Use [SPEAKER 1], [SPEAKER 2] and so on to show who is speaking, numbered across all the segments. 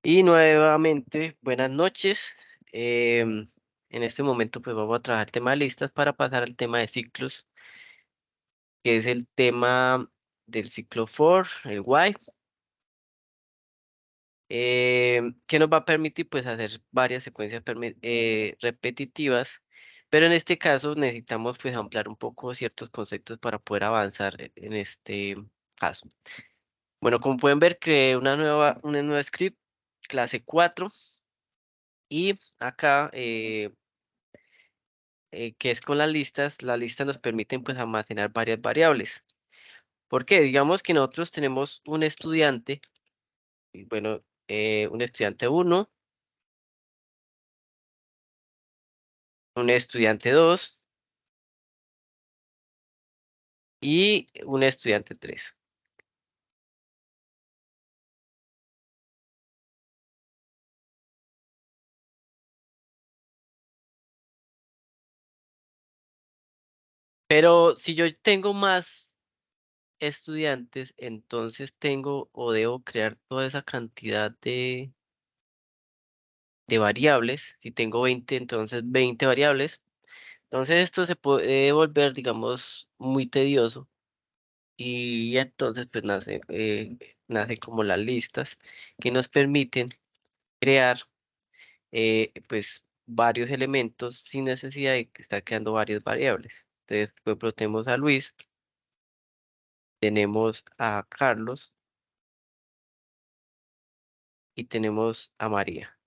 [SPEAKER 1] Y nuevamente, buenas noches. En este momento pues vamos a trabajar tema de listas para pasar al tema de ciclos, que es el tema del ciclo for, el while, que nos va a permitir pues hacer varias secuencias repetitivas, pero en este caso necesitamos pues ampliar un poco ciertos conceptos para poder avanzar en este caso. Bueno, como pueden ver, creé una nueva script, clase 4, y acá que es con las listas nos permiten pues almacenar varias variables. ¿Por qué? Digamos que nosotros tenemos un estudiante, y bueno, un estudiante uno, un estudiante 2 y un estudiante 3. Pero si yo tengo más estudiantes, entonces tengo o debo crear toda esa cantidad de variables. Si tengo 20, entonces 20 variables. Entonces esto se puede volver, digamos, muy tedioso. Y entonces pues nace como las listas que nos permiten crear pues varios elementos sin necesidad de estar creando varias variables. Entonces, por ejemplo, tenemos a Luis, tenemos a Carlos y tenemos a María.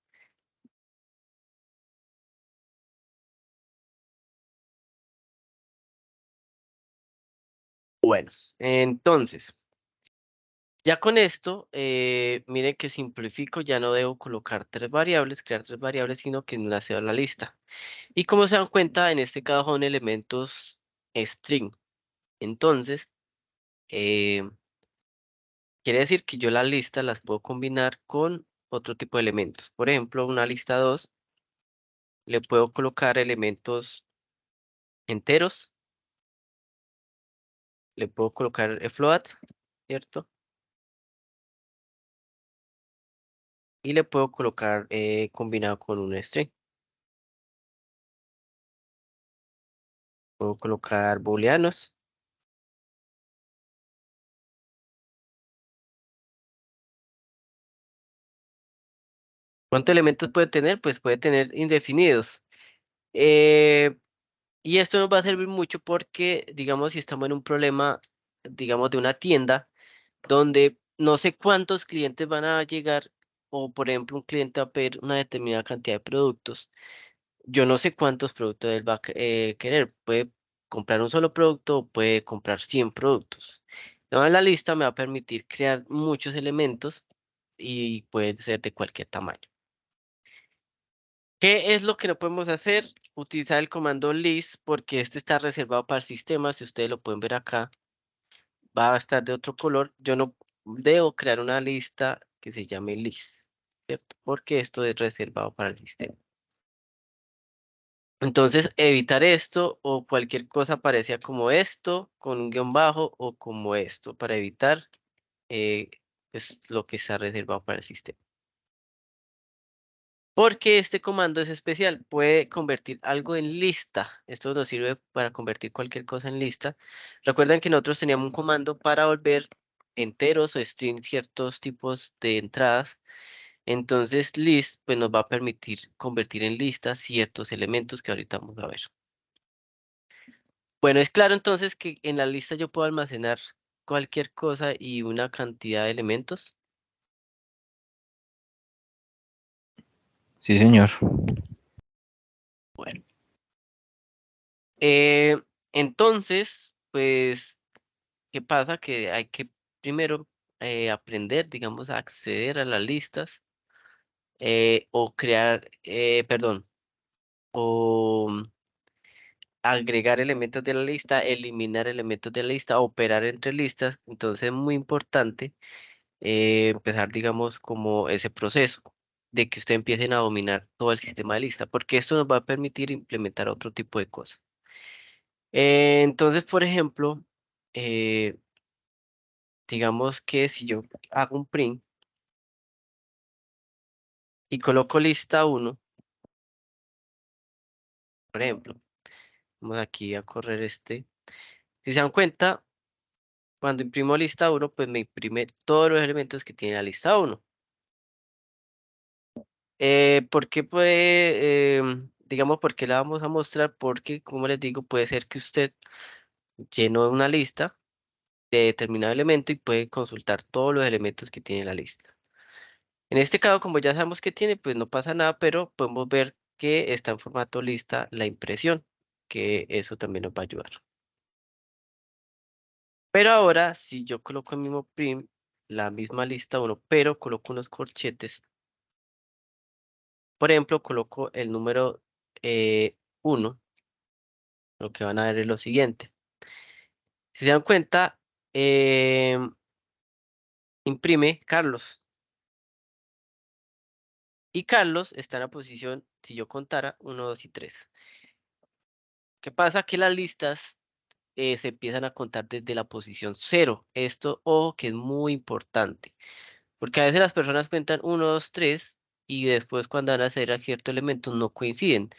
[SPEAKER 1] Bueno, entonces, ya con esto, miren que simplifico, ya no debo colocar tres variables, crear tres variables, sino que las cedo a la lista. Y como se dan cuenta, en este caso son elementos string. Entonces, eh, quiere decir que yo las listas las puedo combinar con otro tipo de elementos. Por ejemplo, una lista 2 le puedo colocar elementos enteros, le puedo colocar float, ¿cierto? Y le puedo colocar combinado con un string. Puedo colocar booleanos. ¿Cuántos elementos puede tener? Pues puede tener indefinidos. Eh, y esto nos va a servir mucho porque, digamos, si estamos en un problema, digamos, de una tienda, donde no sé cuántos clientes van a llegar, o por ejemplo un cliente va a pedir una determinada cantidad de productos. Yo no sé cuántos productos él va a querer. Puede comprar un solo producto o puede comprar 100 productos. Entonces la lista me va a permitir crear muchos elementos y pueden ser de cualquier tamaño. ¿Qué es lo que no podemos hacer? Utilizar el comando list porque este está reservado para el sistema. Si ustedes lo pueden ver acá, va a estar de otro color. Yo no debo crear una lista que se llame list, ¿cierto? Porque esto es reservado para el sistema. Entonces, evitar esto o cualquier cosa parecía como esto, con un guión bajo o como esto, para evitar eh, pues, lo que está reservado para el sistema. Porque este comando es especial, puede convertir algo en lista. Esto nos sirve para convertir cualquier cosa en lista. Recuerden que nosotros teníamos un comando para volver enteros o string ciertos tipos de entradas. Entonces list pues nos va a permitir convertir en lista ciertos elementos que ahorita vamos a ver. Bueno, es claro entonces que en la lista yo puedo almacenar cualquier cosa y una cantidad de elementos.
[SPEAKER 2] Sí, señor.
[SPEAKER 1] Bueno, eh, entonces, pues, ¿qué pasa? Que hay que primero aprender, digamos, a acceder a las listas o crear, perdón, o agregar elementos de la lista, eliminar elementos de la lista, operar entre listas. Entonces es muy importante empezar, digamos, como ese proceso de que usted empiecen a dominar todo el sistema de lista, porque esto nos va a permitir implementar otro tipo de cosas. Entonces, por ejemplo, eh, digamos que si yo hago un print, y coloco lista 1, por ejemplo, vamos aquí a correr este. Si se dan cuenta, cuando imprimo lista 1, pues me imprime todos los elementos que tiene la lista 1. ¿Por qué digamos, por qué la vamos a mostrar? Porque, como les digo, puede ser que usted llenó una lista de determinado elemento y puede consultar todos los elementos que tiene la lista. En este caso, como ya sabemos que tiene, pues no pasa nada, pero podemos ver que está en formato lista la impresión, que eso también nos va a ayudar. Pero ahora, si yo coloco el mismo print, la misma lista 1, pero coloco unos corchetes, por ejemplo, coloco el número 1, lo que van a ver es lo siguiente. Si se dan cuenta, imprime Carlos. Y Carlos está en la posición, si yo contara, 1, 2 y 3. ¿Qué pasa? Que las listas se empiezan a contar desde la posición 0. Esto, ojo, que es muy importante. Porque a veces las personas cuentan 1, 2, 3 y después cuando van a hacer a ciertos elementos no coinciden.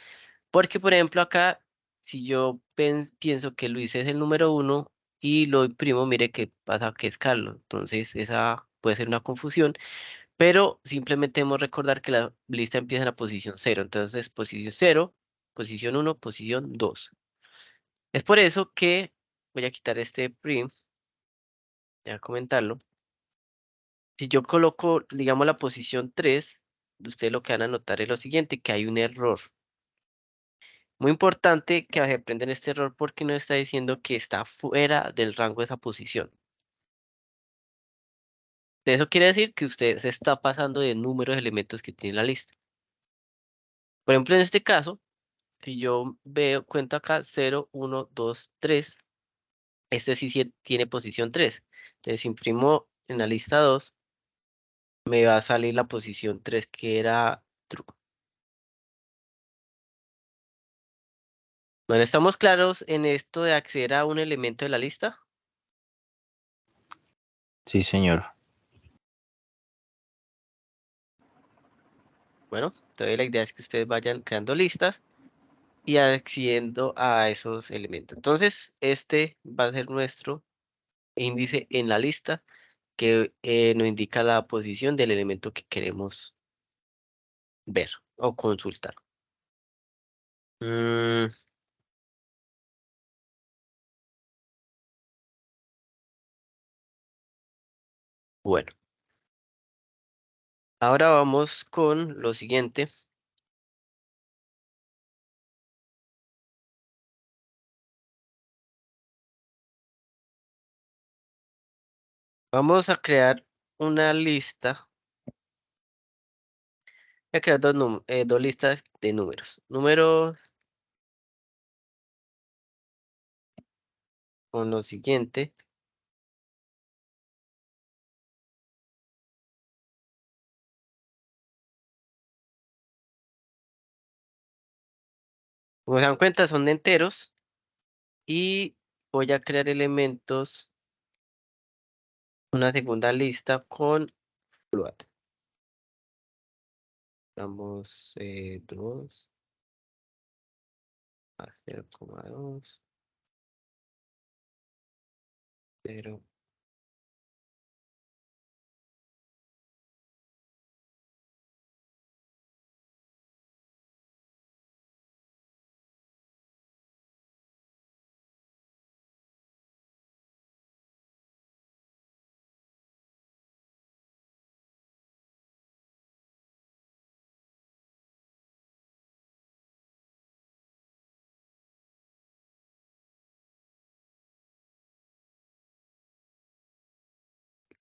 [SPEAKER 1] Porque, por ejemplo, acá, si yo pienso que Luis es el número 1 y lo imprimo, mire que pasa que es Carlos. Entonces, esa puede ser una confusión. Pero simplemente debemos recordar que la lista empieza en la posición 0. Entonces, posición 0, posición 1, posición 2. Es por eso que voy a quitar este print, voy a comentarlo. Si yo coloco, digamos, la posición 3, ustedes lo que van a notar es lo siguiente, que hay un error. Muy importante que aprendan este error porque nos está diciendo que está fuera del rango de esa posición. Eso quiere decir que usted se está pasando de número de elementos que tiene la lista. Por ejemplo, en este caso, si yo cuento acá 0, 1, 2, 3, este sí tiene posición 3. Entonces, si imprimo en la lista 2, me va a salir la posición 3 que era true. ¿No estamos claros en esto de acceder a un elemento de la lista?
[SPEAKER 2] Sí, señor.
[SPEAKER 1] Bueno, entonces la idea es que ustedes vayan creando listas y accediendo a esos elementos. Entonces, este va a ser nuestro índice en la lista que nos indica la posición del elemento que queremos ver o consultar. Mm, bueno, ahora vamos con lo siguiente. Vamos a crear una lista. Voy a crear dos listas de números. Número con lo siguiente. Como se dan cuenta, son de enteros. Y voy a crear elementos, una segunda lista con float. Damos 2 a 0,2, 0.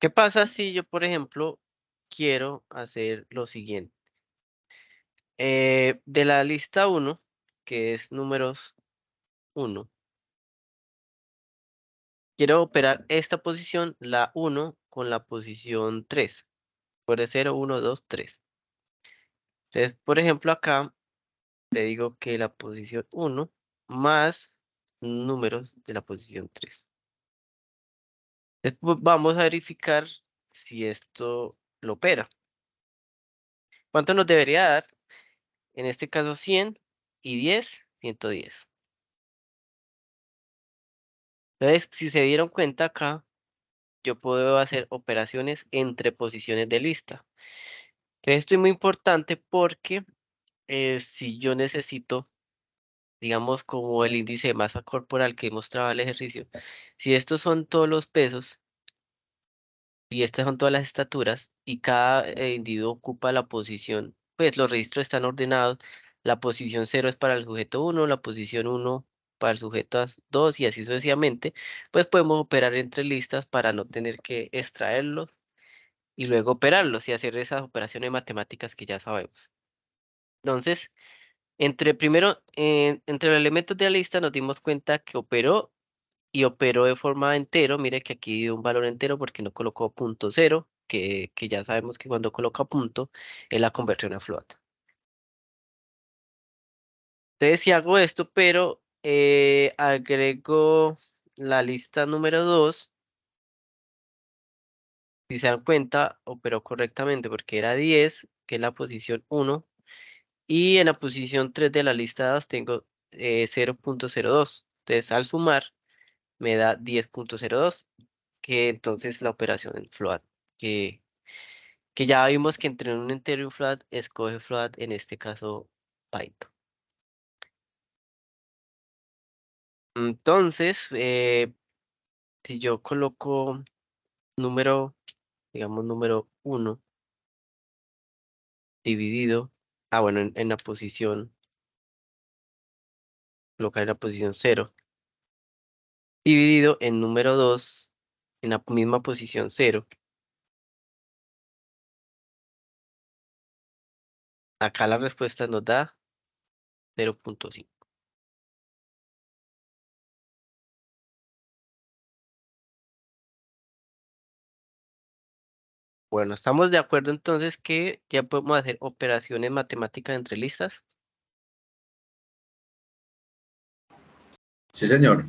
[SPEAKER 1] ¿Qué pasa si yo, por ejemplo, quiero hacer lo siguiente? De la lista 1, que es números 1, quiero operar esta posición, la 1, con la posición 3. Puede 0, 1, 2, 3. Entonces, por ejemplo, acá le digo que la posición 1 más números de la posición 3. Después vamos a verificar si esto lo opera. ¿Cuánto nos debería dar? En este caso 100 y 10, 110. Entonces, si se dieron cuenta acá, yo puedo hacer operaciones entre posiciones de lista. Entonces, esto es muy importante porque si yo necesito, digamos, como el índice de masa corporal que mostraba el ejercicio, si estos son todos los pesos y estas son todas las estaturas y cada individuo ocupa la posición, pues los registros están ordenados, la posición 0 es para el sujeto 1, la posición 1 para el sujeto 2 y así sucesivamente, pues podemos operar entre listas para no tener que extraerlos y luego operarlos y hacer esas operaciones matemáticas que ya sabemos. Entonces, entre los elementos de la lista nos dimos cuenta que operó y operó de forma entero. Mire que aquí dio un valor entero porque no colocó punto cero, que ya sabemos que cuando coloca punto es la conversión a float. Entonces, si hago esto, pero agrego la lista número 2, si se dan cuenta, operó correctamente porque era 10, que es la posición 1. Y en la posición 3 de la lista 2 tengo 0.02. Entonces, al sumar, me da 10.02, que entonces la operación en float, que, que ya vimos que entre un entero y un float, escoge float, en este caso Python. Entonces, si yo coloco número, digamos número 1 dividido, bueno, en la posición, colocar en la posición 0, dividido en número 2 en la misma posición 0. Acá la respuesta nos da 0.5. Bueno, estamos de acuerdo entonces que ya podemos hacer operaciones matemáticas entre listas.
[SPEAKER 3] Sí, señor.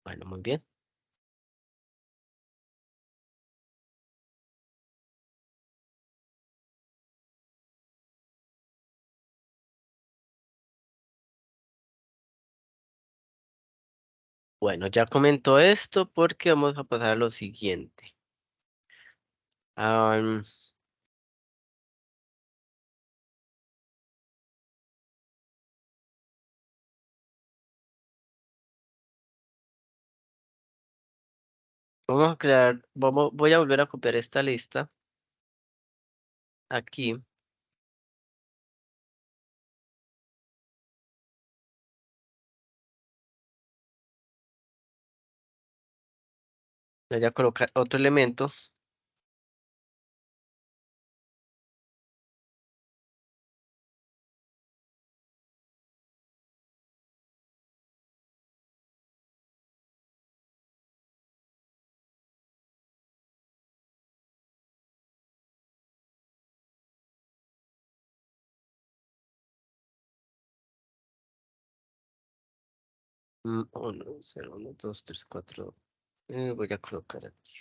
[SPEAKER 1] Bueno, muy bien. Bueno, ya comentó esto porque vamos a pasar a lo siguiente. Am, voy a volver a copiar esta lista aquí. Voy a colocar otro elemento. Uno, 0, 1, 2, 3, 4. Voy a colocar aquí.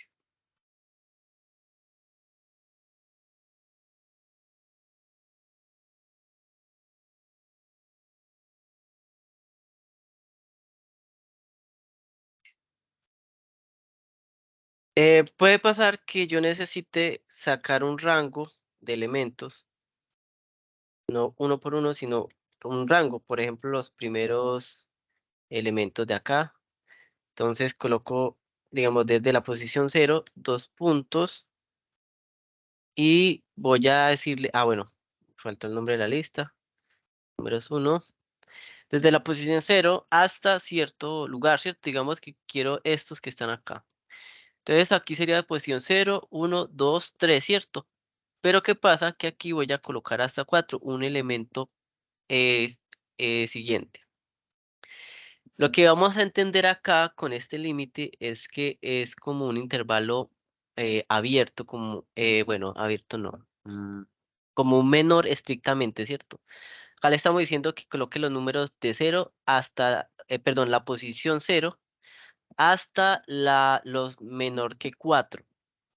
[SPEAKER 1] Puede pasar que yo necesite sacar un rango de elementos, no uno por uno, sino un rango. Por ejemplo, los primeros elementos de acá. Entonces coloco, digamos, desde la posición 0, 2 puntos y voy a decirle, bueno, falta el nombre de la lista, números 1, desde la posición 0 hasta cierto lugar, ¿cierto? Digamos que quiero estos que están acá. Entonces aquí sería la posición 0, 1, 2, 3, ¿cierto? Pero ¿qué pasa? Que aquí voy a colocar hasta 4, un elemento eh, siguiente. Lo que vamos a entender acá con este límite es que es como un intervalo abierto, como, bueno, abierto no, como un menor estrictamente, ¿cierto? Acá le estamos diciendo que coloque los números de 0 hasta, perdón, la posición 0 hasta los menor que 4.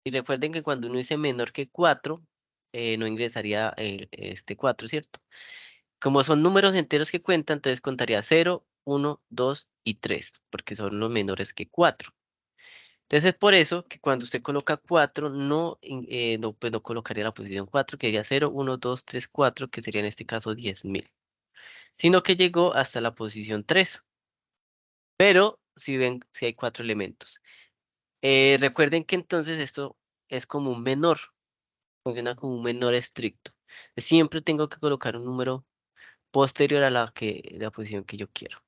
[SPEAKER 1] Y recuerden que cuando uno dice menor que 4, no ingresaría este 4, ¿cierto? Como son números enteros que cuentan, entonces contaría 0, 1, 2 y 3, porque son los menores que 4. Entonces es por eso que cuando usted coloca 4, pues no colocaría la posición 4, que sería 0, 1, 2, 3, 4, que sería en este caso 10.000, sino que llegó hasta la posición 3. Pero si ven, si hay 4 elementos. Recuerden que entonces esto es como un menor, funciona como un menor estricto. Siempre tengo que colocar un número posterior a la posición que yo quiero.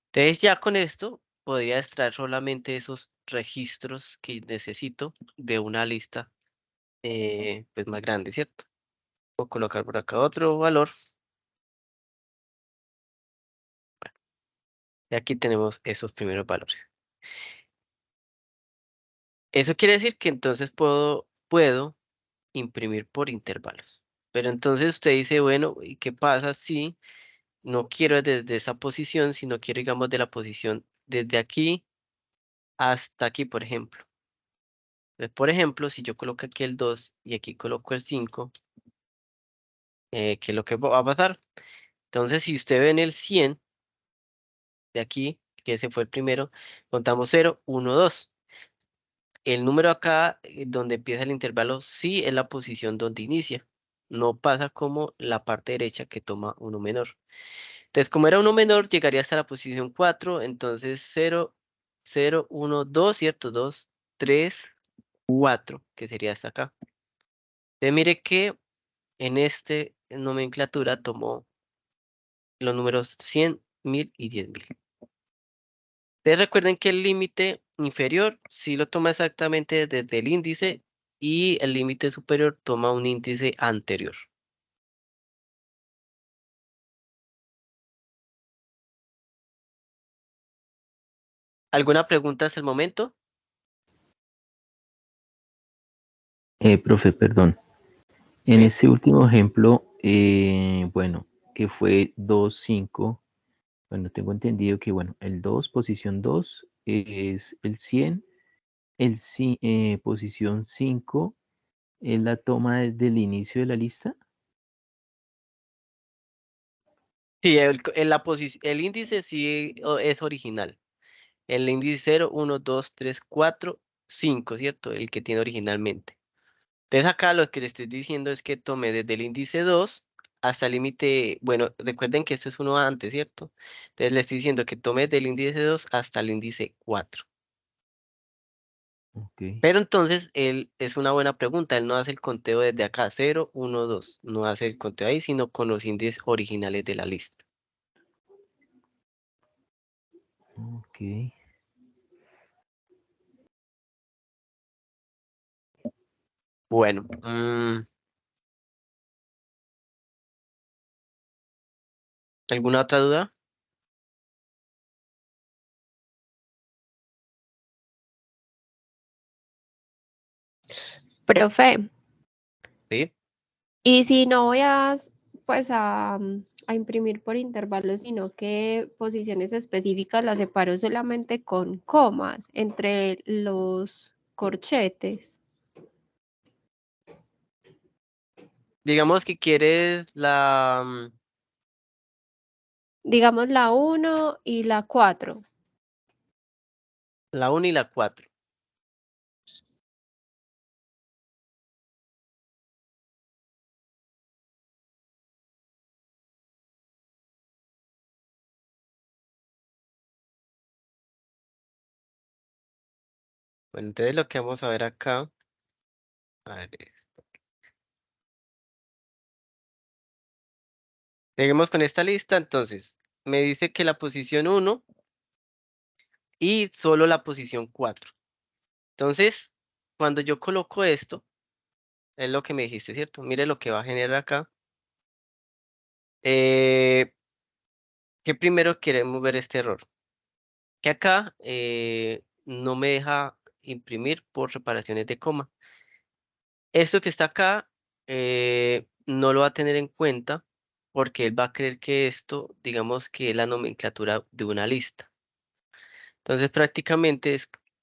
[SPEAKER 1] Entonces ya con esto podría extraer solamente esos registros que necesito de una lista pues más grande, ¿cierto? Puedo colocar por acá otro valor. Y aquí tenemos esos primeros valores. Eso quiere decir que entonces puedo imprimir por intervalos. Pero entonces usted dice, bueno, ¿y qué pasa si no quiero desde esa posición, sino quiero, digamos, de la posición desde aquí hasta aquí, por ejemplo? Entonces, por ejemplo, si yo coloco aquí el 2 y aquí coloco el 5, ¿qué es lo que va a pasar? Entonces, si usted ve en el 100 de aquí, que ese fue el primero, contamos 0, 1, 2. El número acá, donde empieza el intervalo, sí es la posición donde inicia. No pasa como la parte derecha que toma uno menor. Entonces, como era uno menor, llegaría hasta la posición 4. Entonces, 0, 0, 1, 2, ¿cierto? 2, 3, 4, que sería hasta acá. Entonces, mire que en este nomenclatura tomó los números 100, 1000 y 10.000. Ustedes recuerden que el límite inferior sí lo toma exactamente desde el índice y el límite superior toma un índice anterior. ¿Alguna pregunta hasta el momento?
[SPEAKER 2] Profe, perdón. En
[SPEAKER 1] Sí.
[SPEAKER 2] este último ejemplo, bueno, que fue 2 5. Bueno, tengo entendido que, bueno, el 2 posición 2 es el 100. Posición 5 es la toma desde el inicio de la lista.
[SPEAKER 1] Sí, el índice sí es original. El índice 0, 1, 2, 3, 4, 5, ¿cierto? El que tiene originalmente. Entonces acá lo que le estoy diciendo es que tome desde el índice 2 hasta el límite, bueno, recuerden que esto es uno antes, ¿cierto? Entonces le estoy diciendo que tome del índice 2 hasta el índice 4.
[SPEAKER 2] Ok.
[SPEAKER 1] Pero entonces él es una buena pregunta, él no hace el conteo desde acá, 0, 1, 2, no hace el conteo ahí, sino con los índices originales de la lista.
[SPEAKER 2] Ok.
[SPEAKER 1] Bueno, ¿alguna otra duda?
[SPEAKER 4] Profe,
[SPEAKER 1] Sí.
[SPEAKER 4] y si no voy a, pues a imprimir por intervalos, sino que posiciones específicas las separo solamente con comas entre los corchetes.
[SPEAKER 1] Digamos que quieres
[SPEAKER 4] Digamos la 1 y la 4.
[SPEAKER 1] la 1 y la 4. Bueno, entonces lo que vamos a ver acá, a ver, seguimos con esta lista, entonces, me dice que la posición 1 y solo la posición 4. Entonces, cuando yo coloco esto, es lo que me dijiste, ¿cierto? Mire lo que va a generar acá. Que primero queremos ver este error. Que acá no me deja imprimir por reparaciones de coma. Esto que está acá no lo va a tener en cuenta porque él va a creer que esto, digamos que es la nomenclatura de una lista. Entonces prácticamente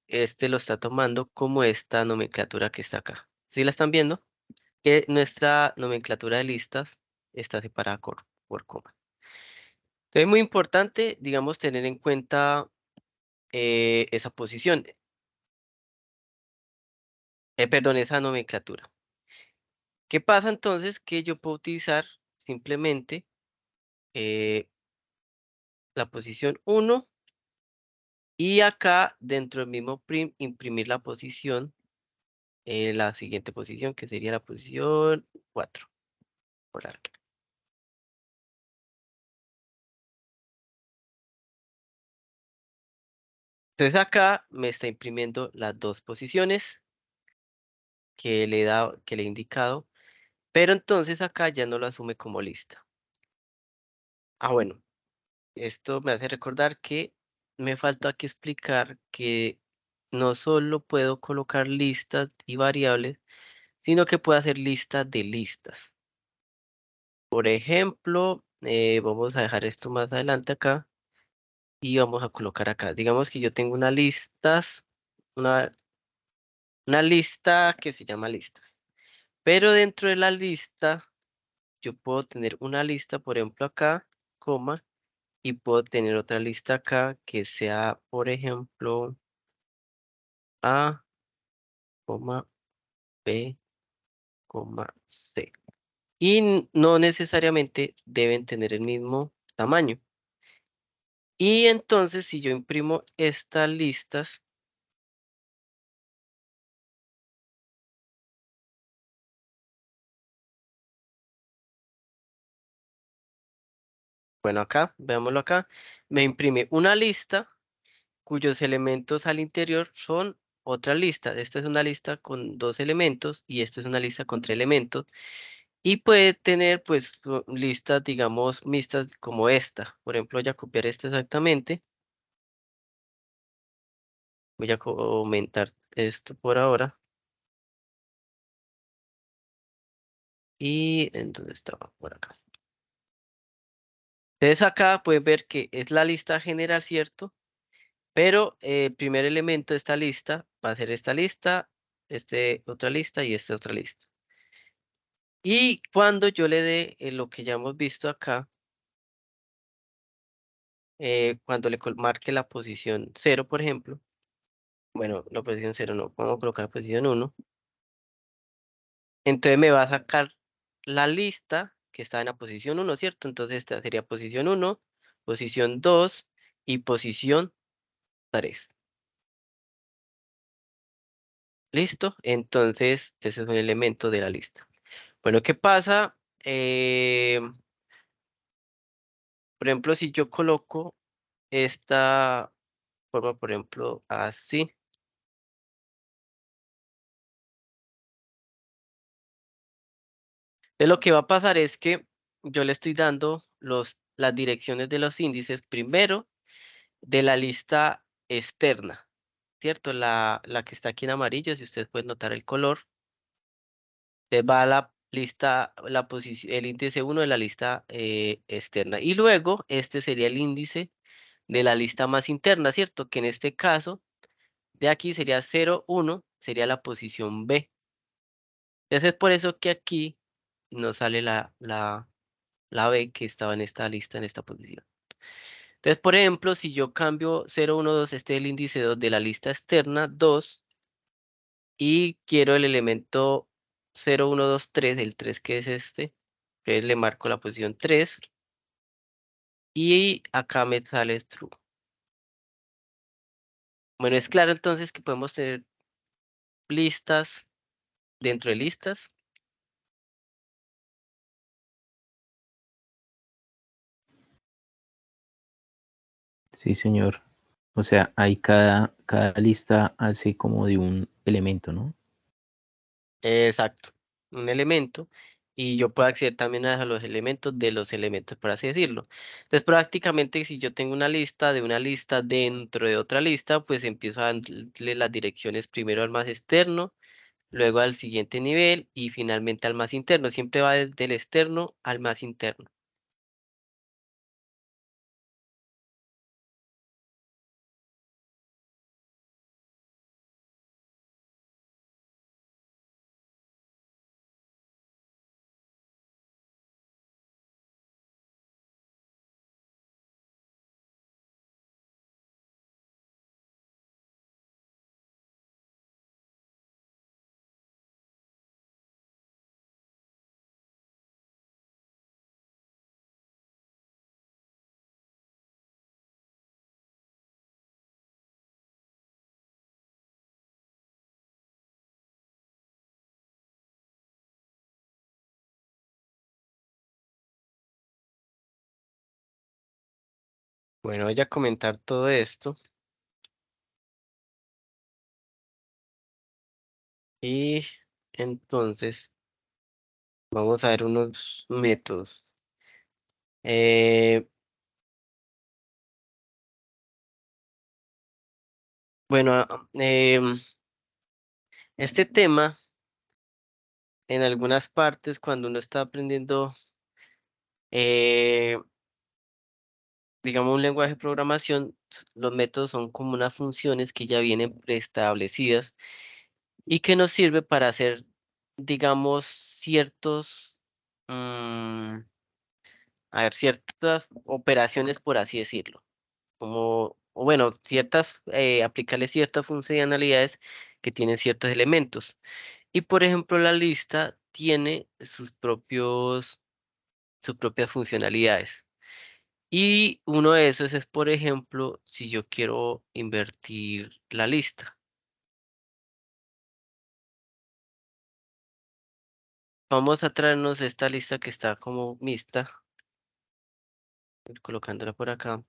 [SPEAKER 1] este lo está tomando como esta nomenclatura que está acá. ¿Sí la están viendo? Que nuestra nomenclatura de listas está separada por coma. Entonces es muy importante, digamos, tener en cuenta esa posición, perdón, esa nomenclatura. ¿Qué pasa entonces? Que yo puedo utilizar simplemente eh, la posición 1 y acá dentro del mismo imprimir la posición, la siguiente posición que sería la posición 4. Por aquí. Entonces acá me está imprimiendo las dos posiciones que que le he indicado, pero entonces acá ya no lo asume como lista. Ah, bueno, esto me hace recordar que me falta que explicar que no solo puedo colocar listas y variables, sino que puedo hacer listas de listas. Por ejemplo, vamos a dejar esto más adelante acá y vamos a colocar acá. Digamos que yo tengo una, una lista que se llama listas. Pero dentro de la lista, yo puedo tener una lista, por ejemplo, acá, coma, y puedo tener otra lista acá que sea, por ejemplo, A, coma, B, coma, C. Y no necesariamente deben tener el mismo tamaño. Y entonces, si yo imprimo estas listas, bueno, acá, veámoslo acá, me imprime una lista cuyos elementos al interior son otra lista. Esta es una lista con 2 elementos y esta es una lista con 3 elementos. Y puede tener pues listas, digamos, mixtas como esta. Por ejemplo, voy a copiar esta exactamente. Voy a aumentar esto por ahora. Y ¿en dónde estaba? Por acá. Entonces acá pueden ver que es la lista general, ¿cierto? Pero el primer elemento de esta lista va a ser esta lista, otra lista y esta otra lista. Y cuando yo le dé lo que ya hemos visto acá, cuando le marque la posición 0, por ejemplo, bueno, la posición 0 no, vamos a colocar la posición 1, entonces me va a sacar la lista que está en la posición 1, ¿cierto? Entonces esta sería posición 1, posición 2 y posición 3. ¿Listo? Entonces ese es un elemento de la lista. Bueno, ¿qué pasa? Por ejemplo, si yo coloco esta forma, por ejemplo, así. Entonces lo que va a pasar es que yo le estoy dando las direcciones de los índices primero de la lista externa, ¿cierto? La que está aquí en amarillo, si ustedes pueden notar el color, va a la lista, el índice 1 de la lista externa. Y luego este sería el índice de la lista más interna, ¿cierto? Que en este caso de aquí sería 0, 1, sería la posición B. Entonces es por eso que aquí nos sale la B que estaba en esta lista, en esta posición. Entonces, por ejemplo, si yo cambio 0, 1, 2, este es el índice 2 de la lista externa, 2, y quiero el elemento 0, 1, 2, 3, el 3 que es este, entonces le marco la posición 3, y acá me sale true. Bueno, es claro entonces que podemos tener listas dentro de listas.
[SPEAKER 2] Sí, señor. O sea, hay cada lista hace como de un elemento, ¿no?
[SPEAKER 1] Exacto, un elemento. Y yo puedo acceder también a los elementos de los elementos, por así decirlo. Entonces, prácticamente, si yo tengo una lista de una lista dentro de otra lista, pues empiezo a darle las direcciones primero al más externo, luego al siguiente nivel y finalmente al más interno. Siempre va desde el externo al más interno. Bueno, voy a comentar todo esto. Y entonces vamos a ver unos métodos. Eh, bueno, este tema en algunas partes cuando uno está aprendiendo, eh, digamos, un lenguaje de programación, los métodos son como unas funciones que ya vienen preestablecidas y que nos sirve para hacer, digamos, ciertos, a ver, ciertas operaciones, por así decirlo. Como, o bueno, ciertas, aplicarle ciertas funcionalidades que tienen ciertos elementos. Y por ejemplo, la lista tiene sus propias funcionalidades. Y uno de esos es, por ejemplo, si yo quiero invertir la lista. Vamos a traernos esta lista que está como mixta, ir colocándola por acá.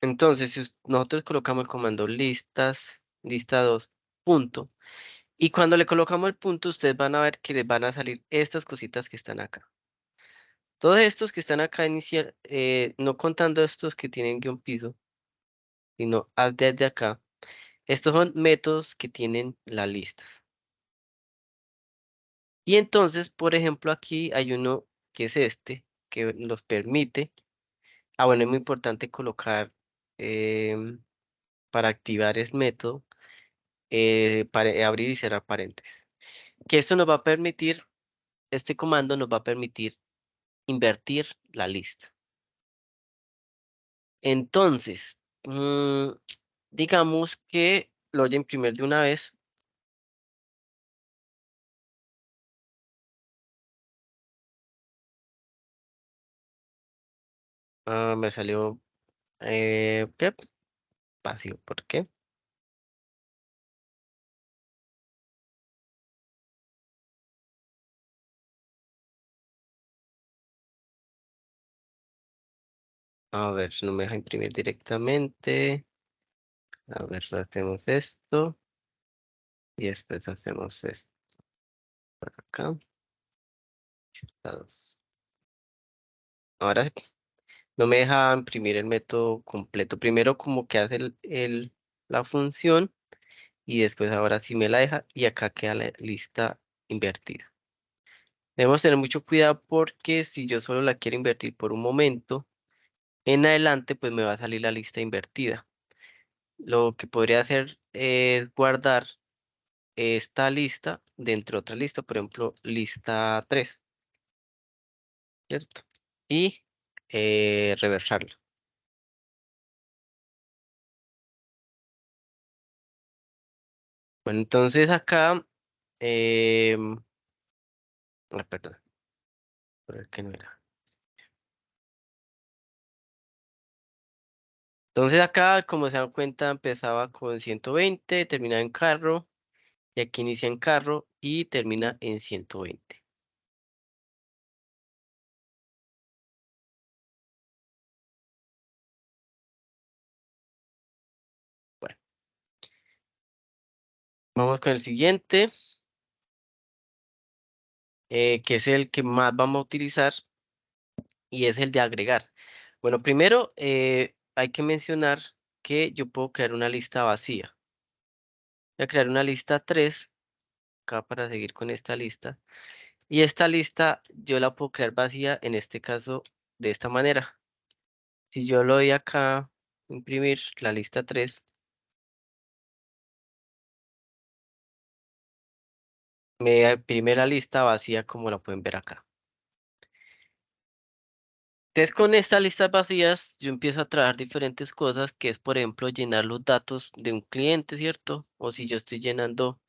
[SPEAKER 1] Entonces, si nosotros colocamos el comando listas, lista 2 punto, y cuando le colocamos el punto, ustedes van a ver que les van a salir estas cositas que están acá. Todos estos que están acá inicial, no contando estos que tienen guión piso, sino desde acá. Estos son métodos que tienen las listas. Y entonces, por ejemplo, aquí hay uno que es este, que nos permite. Ah, bueno, es muy importante colocar para activar el método, para abrir y cerrar paréntesis. Que esto nos va a permitir, este comando nos va a permitir invertir la lista. Entonces, digamos que lo voy a imprimir de una vez. Ah, me salió, ¿qué? Vacío, ¿por qué? A ver, si no me deja imprimir directamente. A ver, hacemos esto. Y después hacemos esto por acá. Dos. Ahora sí, no me deja imprimir el método completo. Primero como que hace la función y después ahora sí me la deja y acá queda la lista invertida. Debemos tener mucho cuidado porque si yo solo la quiero invertir por un momento, en adelante pues me va a salir la lista invertida. Lo que podría hacer es guardar esta lista dentro de otra lista, por ejemplo, lista 3, ¿cierto? Y reversarla. Bueno, entonces acá, perdón, pero es que no era. Entonces acá, como se dan cuenta, empezaba con 120, terminaba en carro, y aquí inicia en carro y termina en 120. Bueno, vamos con el siguiente, que es el que más vamos a utilizar, y es el de agregar. Bueno, primero hay que mencionar que yo puedo crear una lista vacía. Voy a crear una lista 3 acá para seguir con esta lista. Y esta lista yo la puedo crear vacía, en este caso, de esta manera. Si yo lo doy acá, imprimir la lista 3, me imprime la lista vacía como la pueden ver acá. Entonces con estas listas vacías yo empiezo a trabajar diferentes cosas, que es por ejemplo llenar los datos de un cliente, ¿cierto? O si yo estoy llenando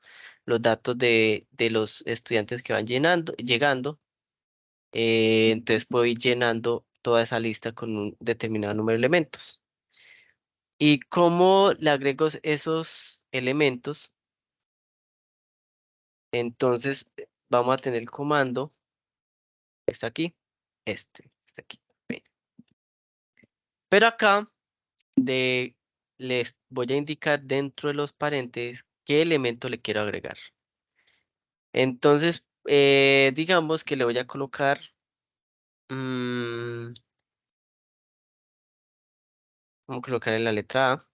[SPEAKER 1] los datos de los estudiantes que van llegando, entonces puedo ir llenando toda esa lista con un determinado número de elementos. ¿Y cómo le agrego esos elementos, entonces vamos a tener el comando, está aquí, está aquí. Ve. Pero acá les voy a indicar dentro de los paréntesis qué elemento le quiero agregar. Entonces, digamos que le voy a colocar, vamos a colocar en la letra A.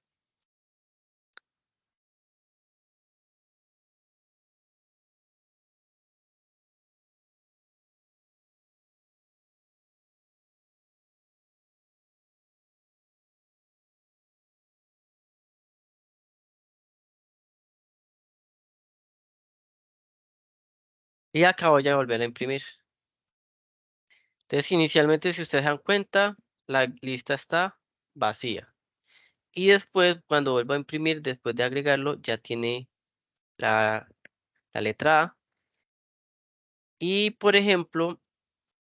[SPEAKER 1] Y acá voy a volver a imprimir. Entonces, inicialmente, si ustedes se dan cuenta, la lista está vacía. Y después, cuando vuelvo a imprimir, después de agregarlo, ya tiene la, la letra A. Y, por ejemplo,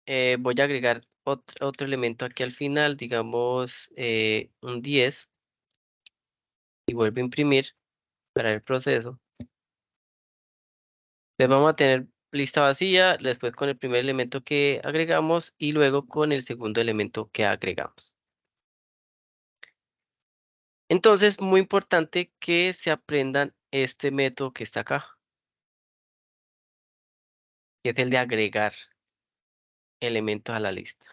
[SPEAKER 1] voy a agregar otro elemento aquí al final, digamos un 10. Y vuelvo a imprimir para el proceso. Entonces vamos a tener lista vacía, después con el primer elemento que agregamos y luego con el segundo elemento que agregamos. Entonces, muy importante que se aprendan este método que está acá, que es el de agregar elementos a la lista.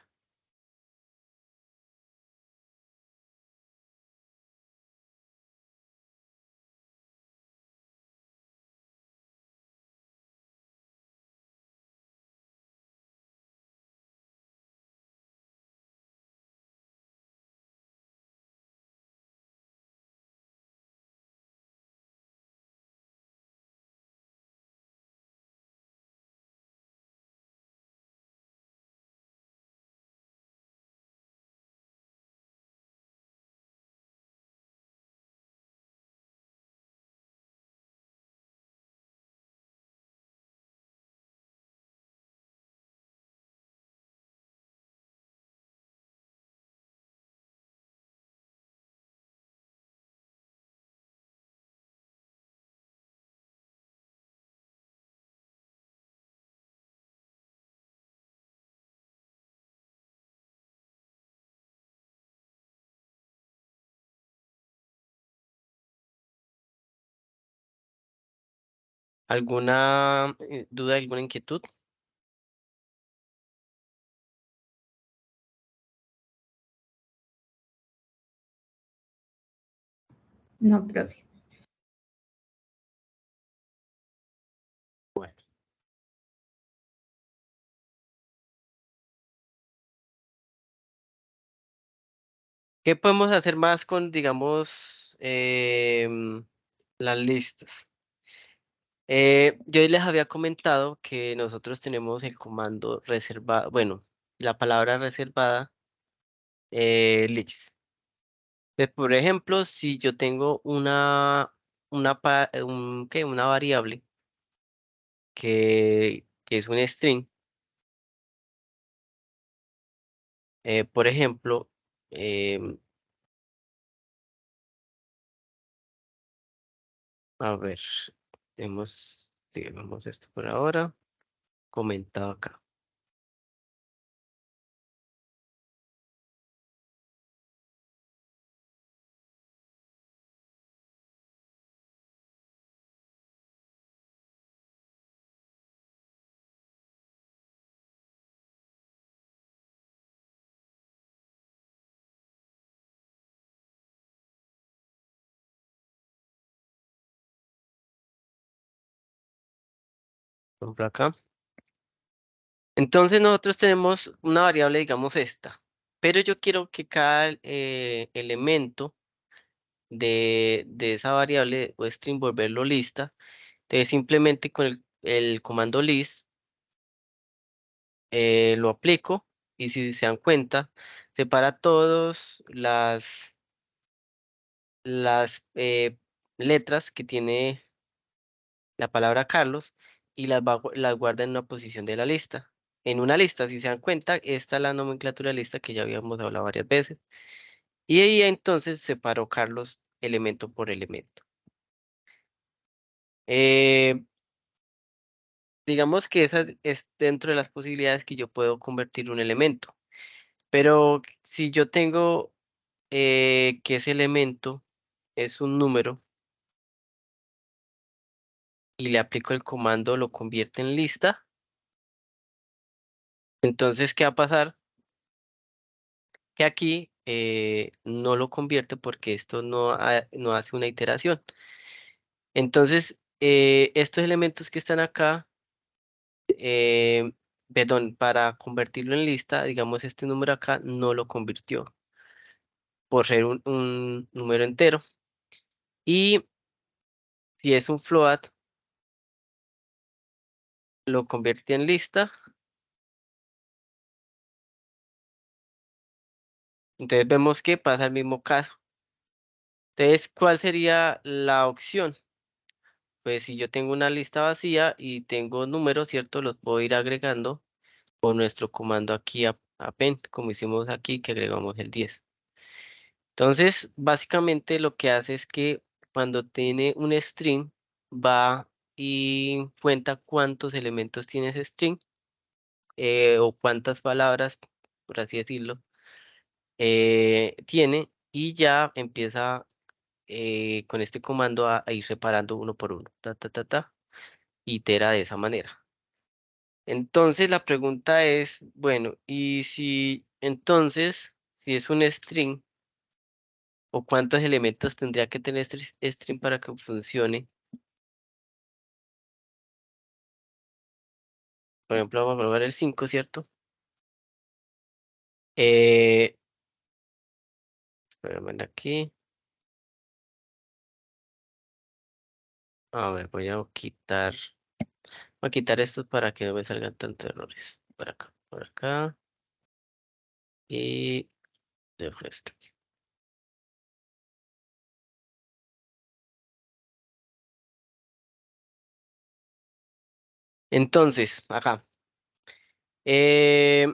[SPEAKER 1] ¿Alguna duda, alguna inquietud?
[SPEAKER 5] No, profe.
[SPEAKER 1] Bueno. ¿Qué podemos hacer más con, digamos, las listas? Yo les había comentado que nosotros tenemos el comando reservado, bueno, la palabra reservada, list. Pues, por ejemplo, si yo tengo una variable que es un string, por ejemplo, em, a ver, digamos esto por ahora, comentado acá. Por ejemplo, acá. Entonces nosotros tenemos una variable, digamos esta, pero yo quiero que cada elemento de esa variable o string volverlo lista. Entonces simplemente con el comando list lo aplico y si se dan cuenta, separa todas las letras que tiene la palabra Carlos y las guarda en una posición de la lista. En una lista, si se dan cuenta, esta es la nomenclatura de lista que ya habíamos hablado varias veces. Y ahí entonces separó Carlos elemento por elemento. Digamos que esa es dentro de las posibilidades que yo puedo convertir un elemento. Pero si yo tengo que ese elemento es un número y le aplico el comando lo convierte en lista, entonces, ¿qué va a pasar? Que aquí no lo convierte porque esto no hace una iteración. Entonces, estos elementos que están acá, eh, perdón, para convertirlo en lista, digamos este número acá no lo convirtió por ser un número entero. Y si es un float, lo convierte en lista. Entonces vemos que pasa el mismo caso. Entonces, ¿cuál sería la opción? Pues si yo tengo una lista vacía y tengo números, ¿cierto? Los puedo ir agregando con nuestro comando aquí append, como hicimos aquí, que agregamos el 10. Entonces, básicamente lo que hace es que cuando tiene un string, va y cuenta cuántos elementos tiene ese string, o cuántas palabras, por así decirlo, tiene, y ya empieza con este comando a ir separando uno por uno. Itera de esa manera. Entonces la pregunta es, bueno, y si entonces, si es un string, o cuántos elementos tendría que tener este string para que funcione. Por ejemplo, vamos a probar el 5, ¿cierto? Eh, Espérame aquí. A ver, voy a quitar estos para que no me salgan tantos errores. Por acá, y dejo esto aquí. Entonces, acá. Eh,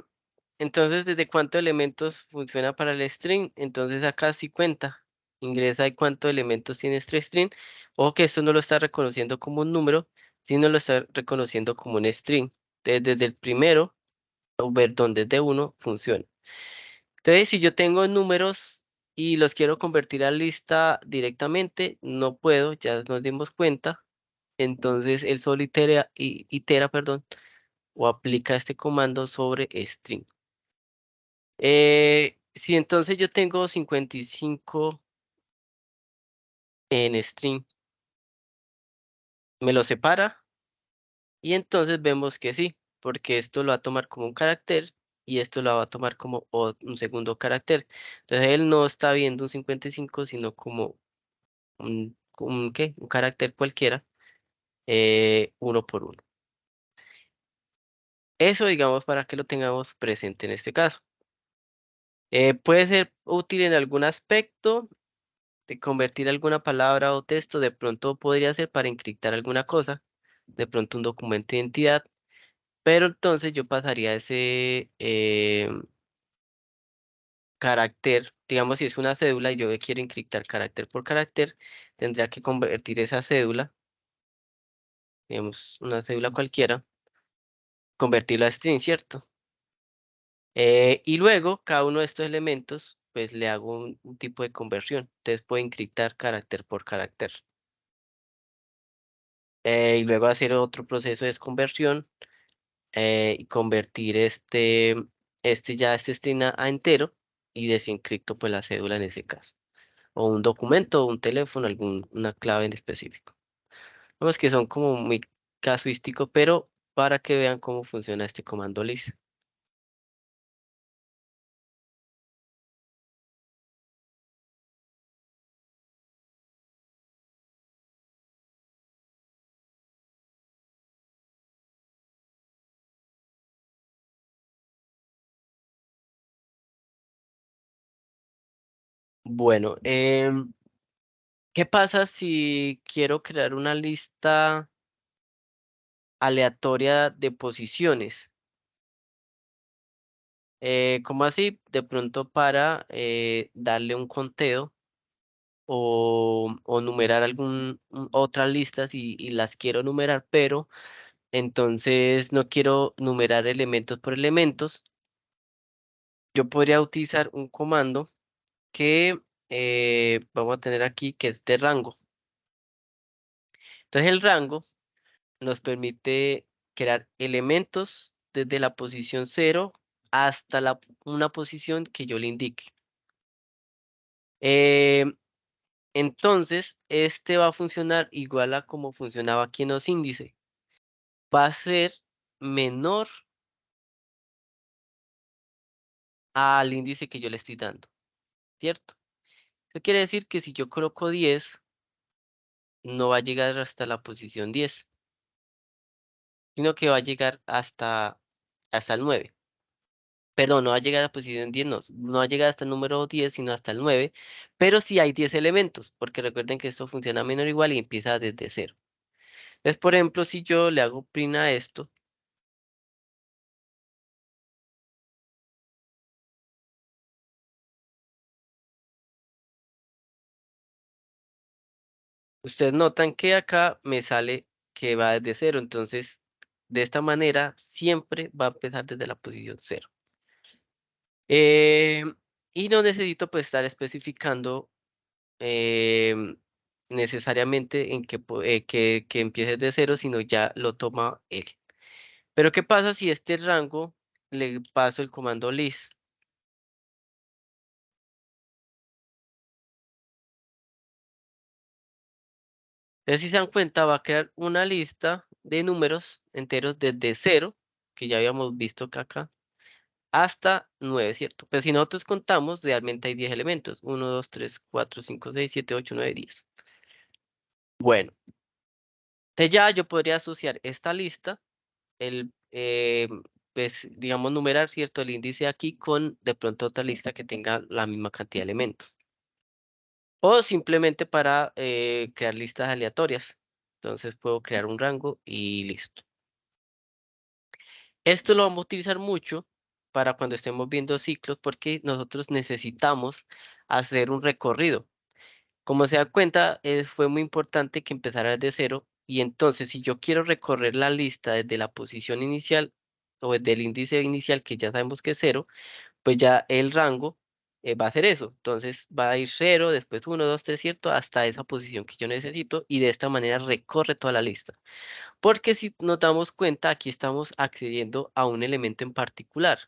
[SPEAKER 1] entonces, ¿desde cuántos elementos funciona para el string? Entonces acá sí cuenta. Ingresa ahí cuántos elementos tiene este string. Ojo que esto no lo está reconociendo como un número, sino lo está reconociendo como un string. Entonces, desde el primero, o perdón, desde uno, funciona. Entonces, si yo tengo números y los quiero convertir a lista directamente, no puedo, ya nos dimos cuenta. Entonces, él solo itera, perdón, o aplica este comando sobre string. Si entonces yo tengo 55 en string, me lo separa y entonces vemos que sí, porque esto lo va a tomar como un carácter y esto lo va a tomar como un segundo carácter. Entonces él no está viendo un 55, sino como ¿qué? Un carácter cualquiera, uno por uno. Eso, digamos, para que lo tengamos presente en este caso. Puede ser útil en algún aspecto de convertir alguna palabra o texto, de pronto podría ser para encriptar alguna cosa, de pronto un documento de identidad, pero entonces yo pasaría ese carácter, digamos si es una cédula y yo quiero encriptar carácter por carácter, tendría que convertir esa cédula, digamos una cédula cualquiera, convertirla a string, ¿cierto? Y luego cada uno de estos elementos, pues le hago un tipo de conversión, entonces puedo encriptar carácter por carácter. Y luego hacer otro proceso de conversión, y convertir este string a entero y desencripto pues la cédula en ese caso. O un documento, o un teléfono, una clave en específico. Vemos que son como muy casuísticos, pero para que vean cómo funciona este comando list. Bueno, ¿qué pasa si quiero crear una lista aleatoria de posiciones? ¿Cómo así? De pronto para darle un conteo o numerar otras listas y las quiero numerar, pero entonces no quiero numerar elementos por elementos, yo podría utilizar un comando que vamos a tener aquí, que es de rango. Entonces el rango nos permite crear elementos desde la posición 0 hasta una posición que yo le indique. Eh, entonces, este va a funcionar igual a como funcionaba aquí en los índices. Va a ser menor al índice que yo le estoy dando, ¿cierto? Eso quiere decir que si yo coloco 10, no va a llegar hasta la posición 10, sino que va a llegar hasta el 9. Perdón, no va a llegar a la posición 10, no va a llegar hasta el número 10, sino hasta el 9, pero sí hay 10 elementos, porque recuerden que esto funciona menor o igual y empieza desde 0. Entonces, por ejemplo, si yo le hago print a esto, ustedes notan que acá me sale que va desde 0, entonces de esta manera siempre va a empezar desde la posición 0. Y no necesito pues estar especificando necesariamente en que empiece de 0, sino ya lo toma él. Pero ¿qué pasa si este rango le paso el comando list? Entonces, si se dan cuenta, va a crear una lista de números enteros desde 0, que ya habíamos visto que acá, hasta 9, ¿cierto? Pero si nosotros contamos, realmente hay 10 elementos. 1, 2, 3, 4, 5, 6, 7, 8, 9, 10. Bueno, entonces ya yo podría asociar esta lista, pues, digamos, numerar, ¿cierto? El índice aquí con de pronto otra lista que tenga la misma cantidad de elementos. O simplemente para crear listas aleatorias. Entonces puedo crear un rango y listo. Esto lo vamos a utilizar mucho para cuando estemos viendo ciclos porque nosotros necesitamos hacer un recorrido. Como se da cuenta, fue muy importante que empezara desde 0 y entonces si yo quiero recorrer la lista desde la posición inicial o desde el índice inicial que ya sabemos que es 0, pues ya el rango va a ser eso. Entonces va a ir 0, después 1, 2, 3, ¿cierto? Hasta esa posición que yo necesito y de esta manera recorre toda la lista. Porque si nos damos cuenta, aquí estamos accediendo a un elemento en particular.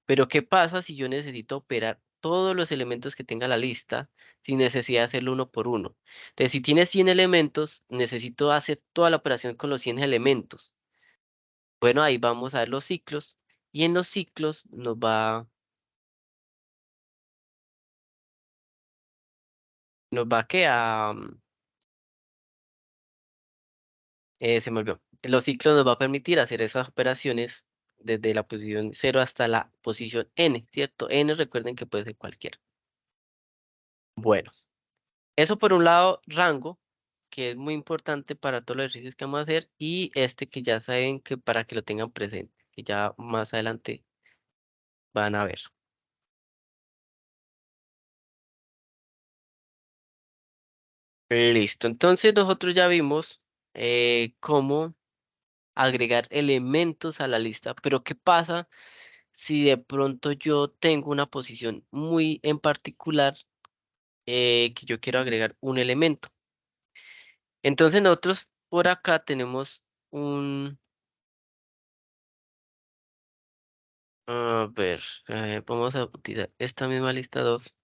[SPEAKER 1] Pero ¿qué pasa si yo necesito operar todos los elementos que tenga la lista sin necesidad de hacerlo uno por uno? Entonces, si tiene 100 elementos, necesito hacer toda la operación con los 100 elementos. Bueno, ahí vamos a ver los ciclos y en los ciclos nos va se me olvidó. Los ciclos nos va a permitir hacer esas operaciones desde la posición 0 hasta la posición n, ¿cierto? N recuerden que puede ser cualquiera. Bueno, eso por un lado, rango, que es muy importante para todos los ejercicios que vamos a hacer, y este que ya saben que para que lo tengan presente, que ya más adelante van a ver. Listo, entonces nosotros ya vimos cómo agregar elementos a la lista, pero ¿qué pasa si de pronto yo tengo una posición muy en particular que yo quiero agregar un elemento? Entonces nosotros por acá tenemos a ver, vamos a utilizar esta misma lista 2.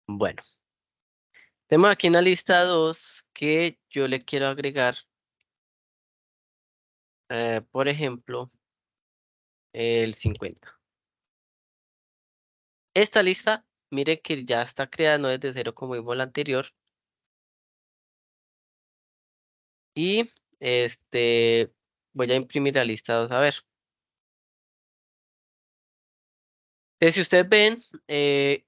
[SPEAKER 1] Bueno, tenemos aquí en la lista 2 que yo le quiero agregar, por ejemplo, el 50. Esta lista, mire que ya está creada, no es de 0 como vimos la anterior. Y este, voy a imprimir la lista 2 a ver. Entonces, si ustedes ven,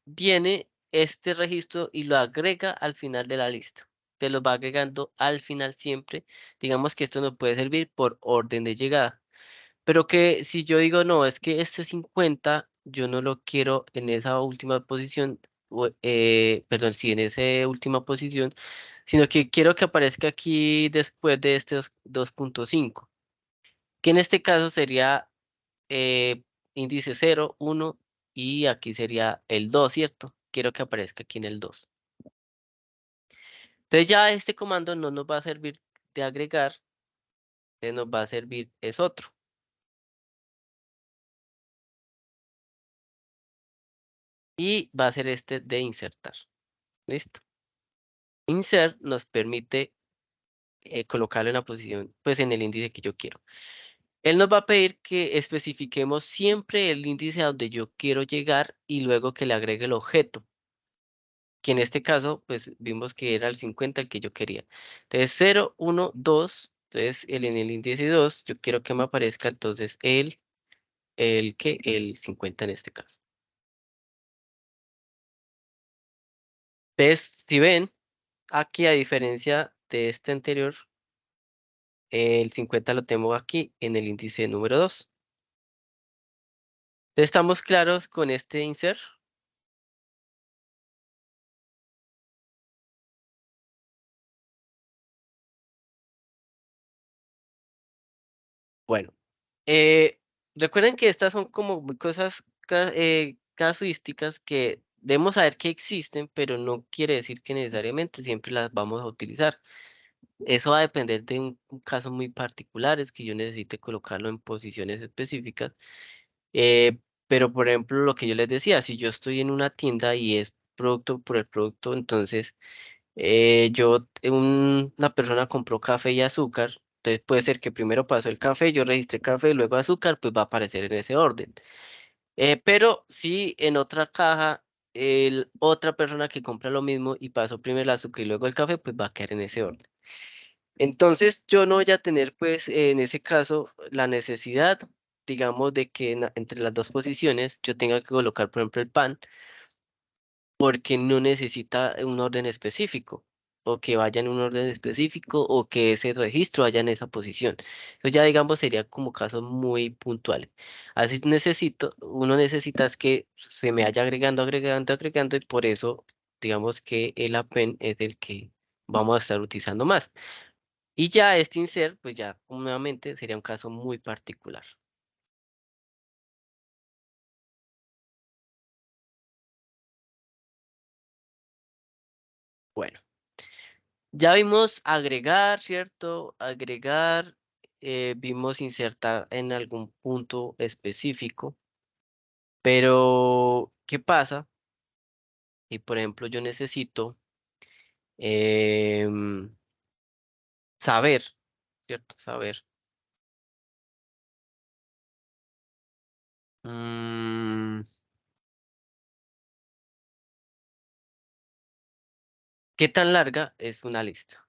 [SPEAKER 1] viene este registro y lo agrega al final de la lista. Te lo va agregando al final siempre. Digamos que esto nos puede servir por orden de llegada. Pero que si yo digo, no, es que este 50 yo no lo quiero en esa última posición, perdón, sí, en esa última posición, sino que quiero que aparezca aquí después de este 2.5, que en este caso sería eh, índice 0, 1 y aquí sería el 2, ¿cierto? Quiero que aparezca aquí en el 2. Entonces ya este comando no nos va a servir de agregar, nos va a servir es otro. Y va a ser este de insertar. ¿Listo? Insert nos permite colocarlo en la posición, pues en el índice que yo quiero. Él nos va a pedir que especifiquemos siempre el índice a donde yo quiero llegar y luego que le agregue el objeto, que en este caso, pues vimos que era el 50 el que yo quería. Entonces 0, 1, 2, entonces en el índice 2 yo quiero que me aparezca entonces el 50 en este caso. Entonces, si ven, aquí a diferencia de este anterior, el 50 lo tengo aquí en el índice número 2. ¿Estamos claros con este insert? Bueno, eh, recuerden que estas son como muy cosas casuísticas que debemos saber que existen, pero no quiere decir que necesariamente siempre las vamos a utilizar. Eso va a depender de un caso muy particular, es que yo necesite colocarlo en posiciones específicas. Pero, por ejemplo, lo que yo les decía, si yo estoy en una tienda y es producto por el producto, entonces una persona compró café y azúcar, entonces puede ser que primero pasó el café, yo registré café y luego azúcar, pues va a aparecer en ese orden. Pero si en otra caja, otra persona que compra lo mismo y pasó primero el azúcar y luego el café, pues va a quedar en ese orden. Entonces yo no voy a tener, pues, en ese caso, la necesidad, digamos, de que entre las dos posiciones yo tenga que colocar, por ejemplo, el pan porque no necesita un orden específico, o que vaya en un orden específico, o que ese registro vaya en esa posición. Eso ya, digamos, sería como casos muy puntuales. Así uno necesita es que se me vaya agregando, agregando, agregando, y por eso, digamos que el append es el que vamos a estar utilizando más. Y ya este insert, pues ya nuevamente sería un caso muy particular. Bueno. Ya vimos agregar, ¿cierto? Agregar, vimos insertar en algún punto específico, pero ¿qué pasa? Y por ejemplo, yo necesito em, saber, ¿cierto? Saber. mm, ¿Qué tan larga es una lista?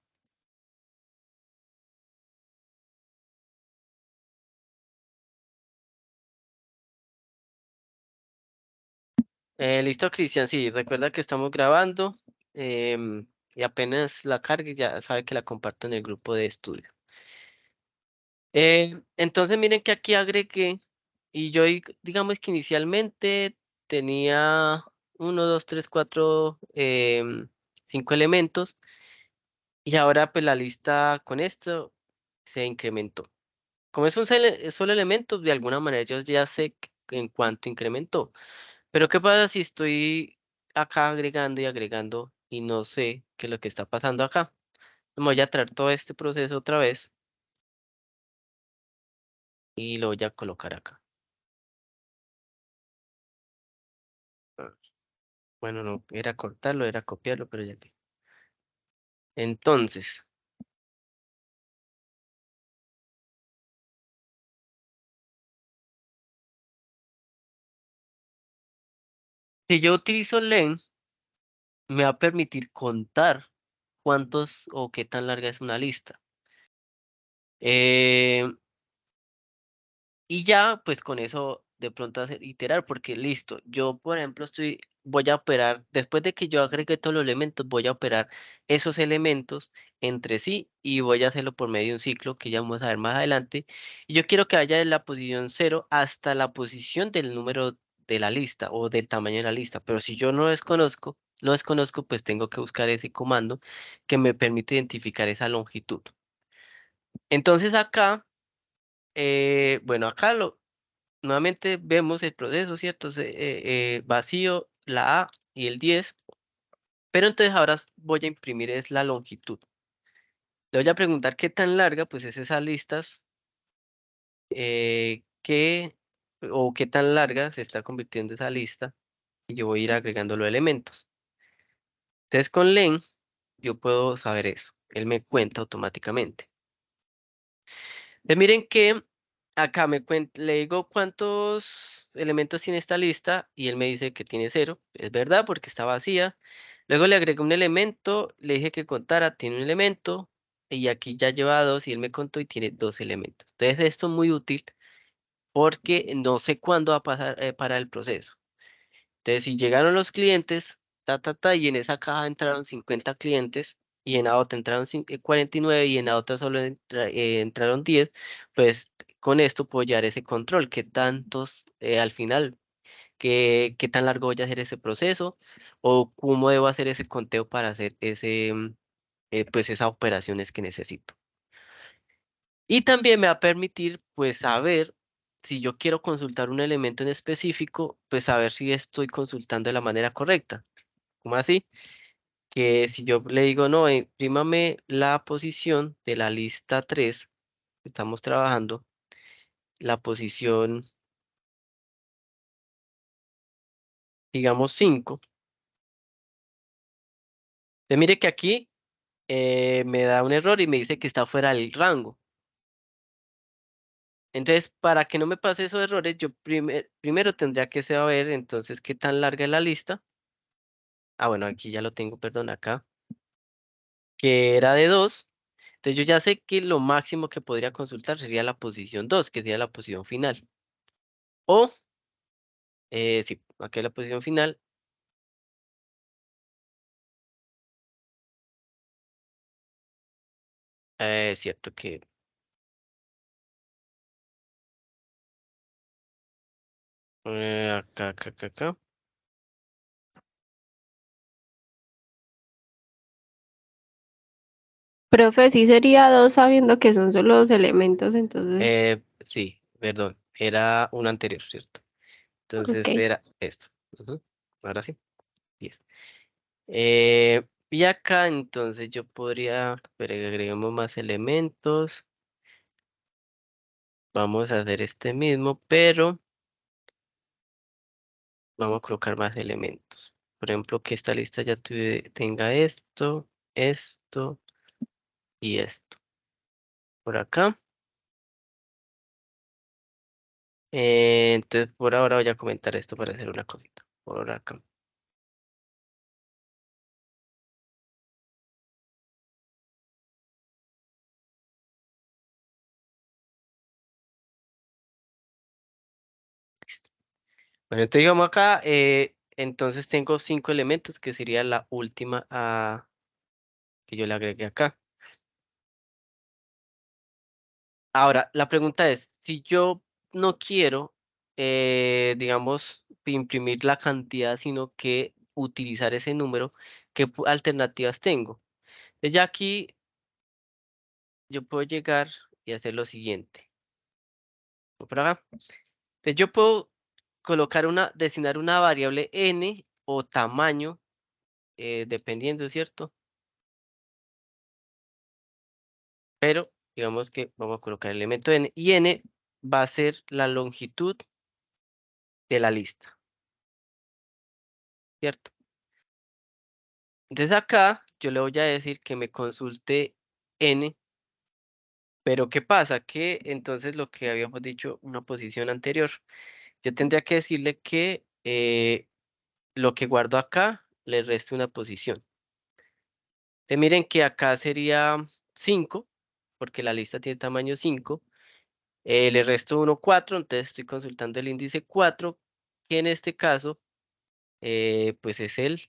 [SPEAKER 1] Listo, Cristian, sí, recuerda que estamos grabando y apenas la cargue ya sabe que la comparto en el grupo de estudio. Entonces miren que aquí agregué y yo digamos que inicialmente tenía 1, 2, 3, 4, 5 elementos y ahora pues la lista con esto se incrementó. Como es un solo elemento, de alguna manera yo ya sé en cuánto incrementó. Pero ¿qué pasa si estoy acá agregando y agregando y no sé qué es lo que está pasando acá? Me voy a traer todo este proceso otra vez y lo voy a colocar acá. Bueno, no era cortarlo, era copiarlo, pero ya que. Entonces, si yo utilizo len, me va a permitir contar cuántos o qué tan larga es una lista. Eh, y ya, pues con eso de pronto hacer iterar, porque listo, yo por ejemplo voy a operar, después de que yo agregue todos los elementos, voy a operar esos elementos entre sí y voy a hacerlo por medio de un ciclo que ya vamos a ver más adelante. Y yo quiero que vaya de la posición 0 hasta la posición del número de la lista o del tamaño de la lista, pero si yo no lo desconozco, pues tengo que buscar ese comando que me permite identificar esa longitud. Entonces acá, bueno, nuevamente vemos el proceso, ¿cierto? Vacío, la A y el 10, pero entonces ahora voy a imprimir es la longitud. Le voy a preguntar qué tan larga, pues es esa listas, o qué tan larga se está convirtiendo esa lista, y yo voy a ir agregando los elementos. Entonces con len, yo puedo saber eso, él me cuenta automáticamente. Miren que acá le digo cuántos elementos tiene esta lista y él me dice que tiene 0. Es verdad porque está vacía. Luego le agregué un elemento, le dije que contara, tiene un elemento y aquí ya lleva 2 y él me contó y tiene 2 elementos. Entonces esto es muy útil porque no sé cuándo va a pasar para el proceso. Entonces si llegaron los clientes, y en esa caja entraron 50 clientes y en la otra entraron 49 y en la otra solo entraron 10, pues con esto puedo llevar ese control, qué tantos al final, qué tan largo voy a hacer ese proceso o cómo debo hacer ese conteo para hacer pues esas operaciones que necesito. Y también me va a permitir pues saber si yo quiero consultar un elemento en específico, pues saber si estoy consultando de la manera correcta. ¿Cómo así? Que si yo le digo, no, imprímame la posición de la lista 3 que estamos trabajando, la posición, digamos 5. Entonces mire que aquí me da un error y me dice que está fuera del rango. Entonces, para que no me pase esos errores, yo primero tendría que saber entonces qué tan larga es la lista. Ah, bueno, aquí ya lo tengo, perdón, acá, que era de 2. Entonces yo ya sé que lo máximo que podría consultar sería la posición 2, que sería la posición final. O, sí, aquí es la posición final. Es cierto que acá.
[SPEAKER 4] Profe, sí sería 2 sabiendo que son solo 2 elementos, entonces,
[SPEAKER 1] Sí, perdón, era un anterior, ¿cierto?
[SPEAKER 4] ok.
[SPEAKER 1] Entonces era esto. Ujú. Ahora sí, 10. Y acá entonces yo podría, pero agreguemos más elementos. Vamos a hacer este mismo, pero vamos a colocar más elementos. Por ejemplo, que esta lista ya tenga esto y esto. Por acá. Entonces por ahora voy a comentar esto para hacer una cosita. Por acá. Bueno, entonces digamos acá, entonces tengo 5 elementos que sería la última que yo le agregué acá. Ahora, la pregunta es, si yo no quiero, digamos, imprimir la cantidad, sino que utilizar ese número, ¿qué alternativas tengo? Ya aquí yo puedo llegar y hacer lo siguiente. Voy por acá. Entonces yo puedo designar una variable n o tamaño, dependiendo, ¿cierto? Pero digamos que vamos a colocar el elemento n y n va a ser la longitud de la lista, ¿cierto? Entonces acá yo le voy a decir que me consulte n, pero ¿qué pasa? Que entonces lo que habíamos dicho una posición anterior, yo tendría que decirle que lo que guardo acá le reste una posición. Miren que acá sería 5, porque la lista tiene tamaño 5. Le resto 1, 4, entonces estoy consultando el índice 4, que en este caso, pues es el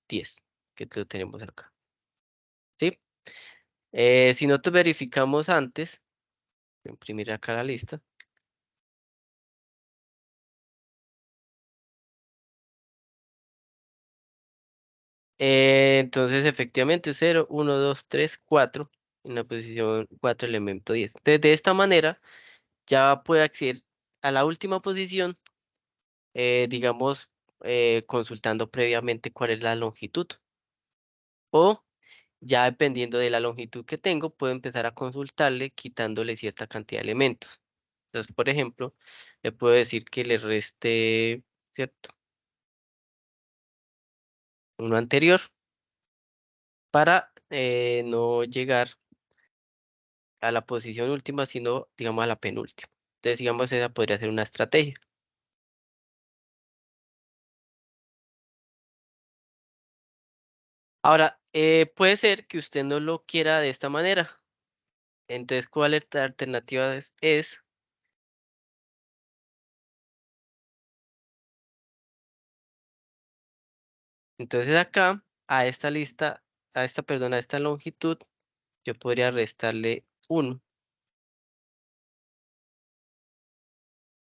[SPEAKER 1] 10, que lo tenemos acá. ¿Sí? Si nosotros verificamos antes, voy a imprimir acá la lista. Entonces, efectivamente, 0, 1, 2, 3, 4, en la posición 4, elemento 10. Entonces, de esta manera, ya puede acceder a la última posición, digamos, consultando previamente cuál es la longitud. O ya dependiendo de la longitud que tengo, puedo empezar a consultarle quitándole cierta cantidad de elementos. Entonces, por ejemplo, le puedo decir que le reste, ¿cierto? Uno anterior para no llegar a la posición última, sino, digamos, a la penúltima. Entonces, digamos, esa podría ser una estrategia. Ahora, puede ser que usted no lo quiera de esta manera. Entonces, ¿cuál alternativa es? Entonces, acá, a esta lista, perdón, a esta longitud, yo podría restarle 1.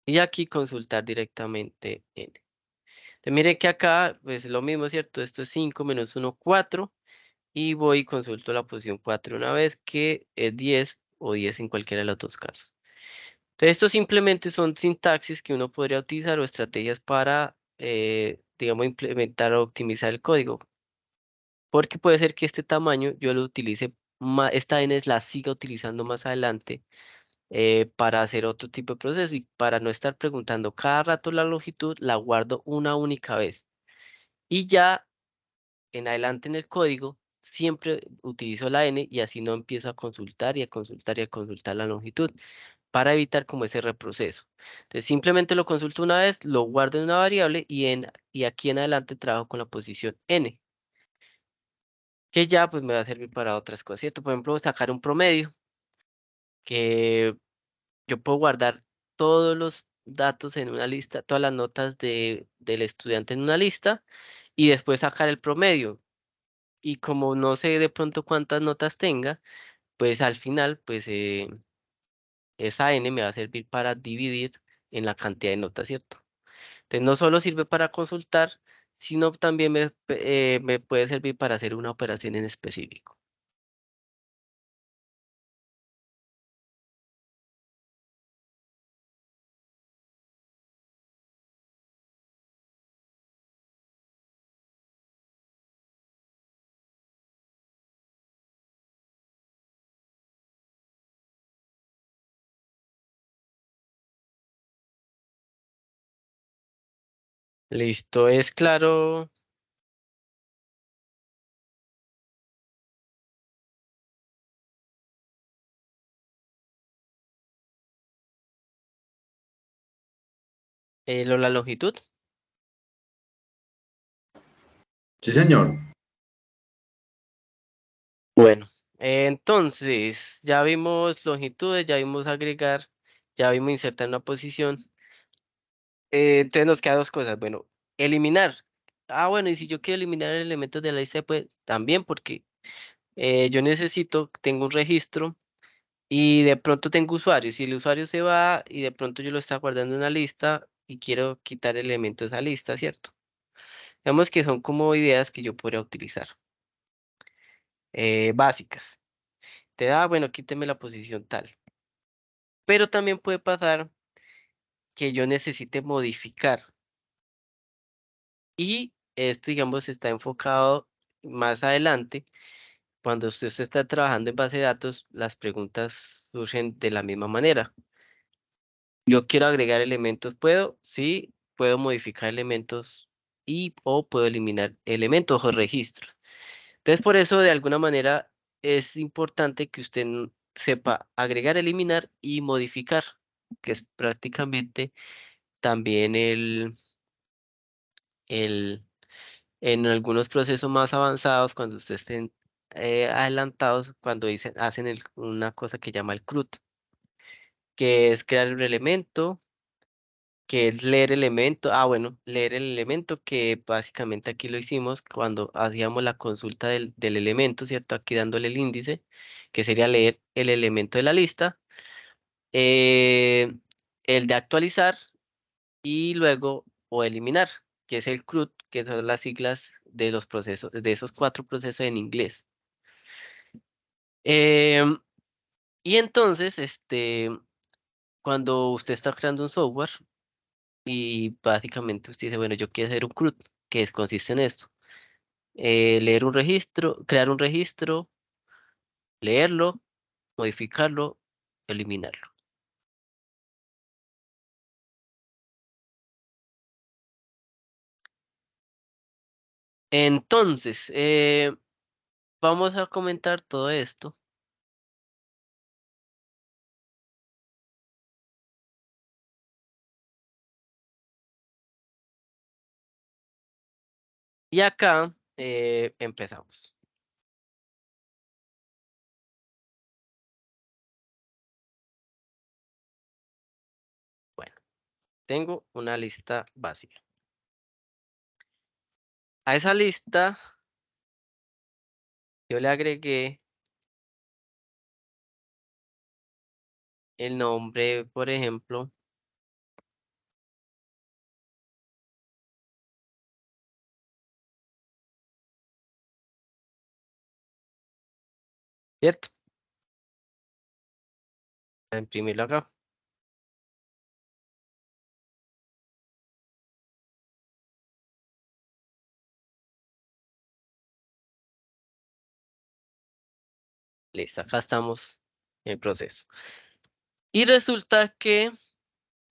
[SPEAKER 1] Y aquí consultar directamente n. Entonces, mire que acá, pues lo mismo, ¿cierto? Esto es 5 menos 1, 4. Y voy y consulto la posición 4 una vez, que es 10 o 10 en cualquiera de los dos casos. Entonces, estos simplemente son sintaxis que uno podría utilizar o estrategias para, digamos, implementar o optimizar el código. Porque puede ser que este tamaño yo lo utilice, esta n la siga utilizando más adelante para hacer otro tipo de proceso, y para no estar preguntando cada rato la longitud, la guardo una única vez. Y ya en adelante en el código siempre utilizo la n, y así no empiezo a consultar y a consultar y a consultar la longitud, para evitar como ese reproceso. Entonces simplemente lo consulto una vez, lo guardo en una variable, y aquí en adelante trabajo con la posición n, que ya pues me va a servir para otras cosas, ¿cierto? Por ejemplo, sacar un promedio, que yo puedo guardar todos los datos en una lista, todas las notas del estudiante en una lista, y después sacar el promedio. Y como no sé de pronto cuántas notas tenga, pues al final, pues esa n me va a servir para dividir en la cantidad de notas, ¿cierto? Entonces no solo sirve para consultar, sino también me puede servir para hacer una operación en específico. Listo, es claro. La longitud.
[SPEAKER 3] Sí, señor.
[SPEAKER 1] Bueno, entonces ya vimos longitudes, ya vimos agregar, ya vimos insertar una posición. Entonces nos quedan dos cosas. Bueno, eliminar. Ah, bueno, y si yo quiero eliminar elementos de la lista, pues también, porque yo necesito, tengo un registro y de pronto tengo usuarios. Si el usuario se va y de pronto yo lo está guardando en una lista y quiero quitar elementos de esa lista, ¿cierto? Digamos que son como ideas que yo podría utilizar, básicas. Te da, bueno, quíteme la posición tal. Pero también puede pasar que yo necesite modificar. Y esto, digamos, está enfocado más adelante. Cuando usted está trabajando en base de datos, las preguntas surgen de la misma manera. Yo quiero agregar elementos, ¿puedo? Sí, puedo modificar elementos o puedo eliminar elementos o registros. Entonces, por eso, de alguna manera, es importante que usted sepa agregar, eliminar y modificar, que es prácticamente también el, en algunos procesos más avanzados, cuando ustedes estén adelantados, cuando hacen una cosa que llama el CRUD. que es crear un elemento, que es leer elemento. Ah, bueno, leer el elemento, que básicamente aquí lo hicimos cuando hacíamos la consulta del elemento, ¿cierto? Aquí dándole el índice, que sería leer el elemento de la lista. El de actualizar y luego o eliminar, que es el CRUD, que son las siglas de los procesos, de esos 4 procesos en inglés. Em, y entonces, cuando usted está creando un software y básicamente usted dice, bueno, yo quiero hacer un CRUD, consiste en esto: leer un registro, crear un registro, leerlo, modificarlo, eliminarlo. Entonces, vamos a comentar todo esto. Y acá empezamos. Bueno, tengo una lista básica. A esa lista yo le agregué el nombre, por ejemplo, ¿cierto? Voy a imprimirlo acá. Listo, acá estamos en el proceso. Y resulta que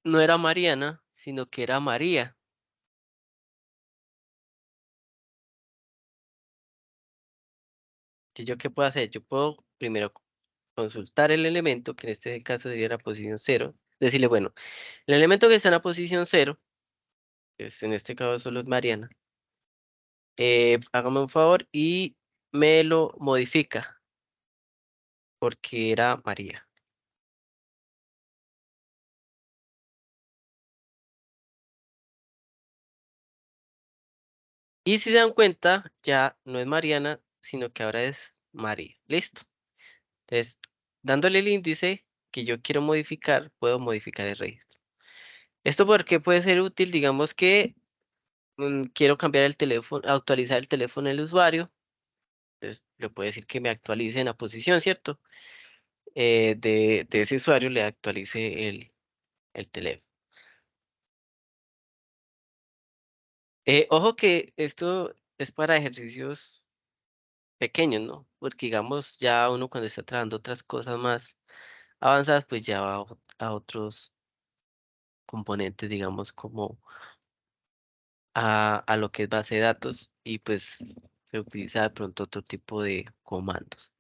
[SPEAKER 1] no era Mariana, sino que era María. ¿Y yo qué puedo hacer? Yo puedo primero consultar el elemento, que en este caso sería la posición 0. Decirle, bueno, el elemento que está en la posición 0, que en este caso solo es Mariana, hágame un favor y me lo modifica, porque era María. Y si se dan cuenta, ya no es Mariana, sino que ahora es María. Listo. Entonces, dándole el índice que yo quiero modificar, puedo modificar el registro. Esto porque puede ser útil, digamos que quiero cambiar el teléfono, actualizar el teléfono del usuario. Entonces, le puedo decir que me actualice en la posición, ¿cierto? De ese usuario, le actualice el teléfono. Ojo que esto es para ejercicios pequeños, ¿no? Porque digamos, ya uno cuando está trabajando otras cosas más avanzadas, pues ya va a otros componentes, digamos, como a lo que es base de datos, y pues se utiliza de pronto otro tipo de comandos.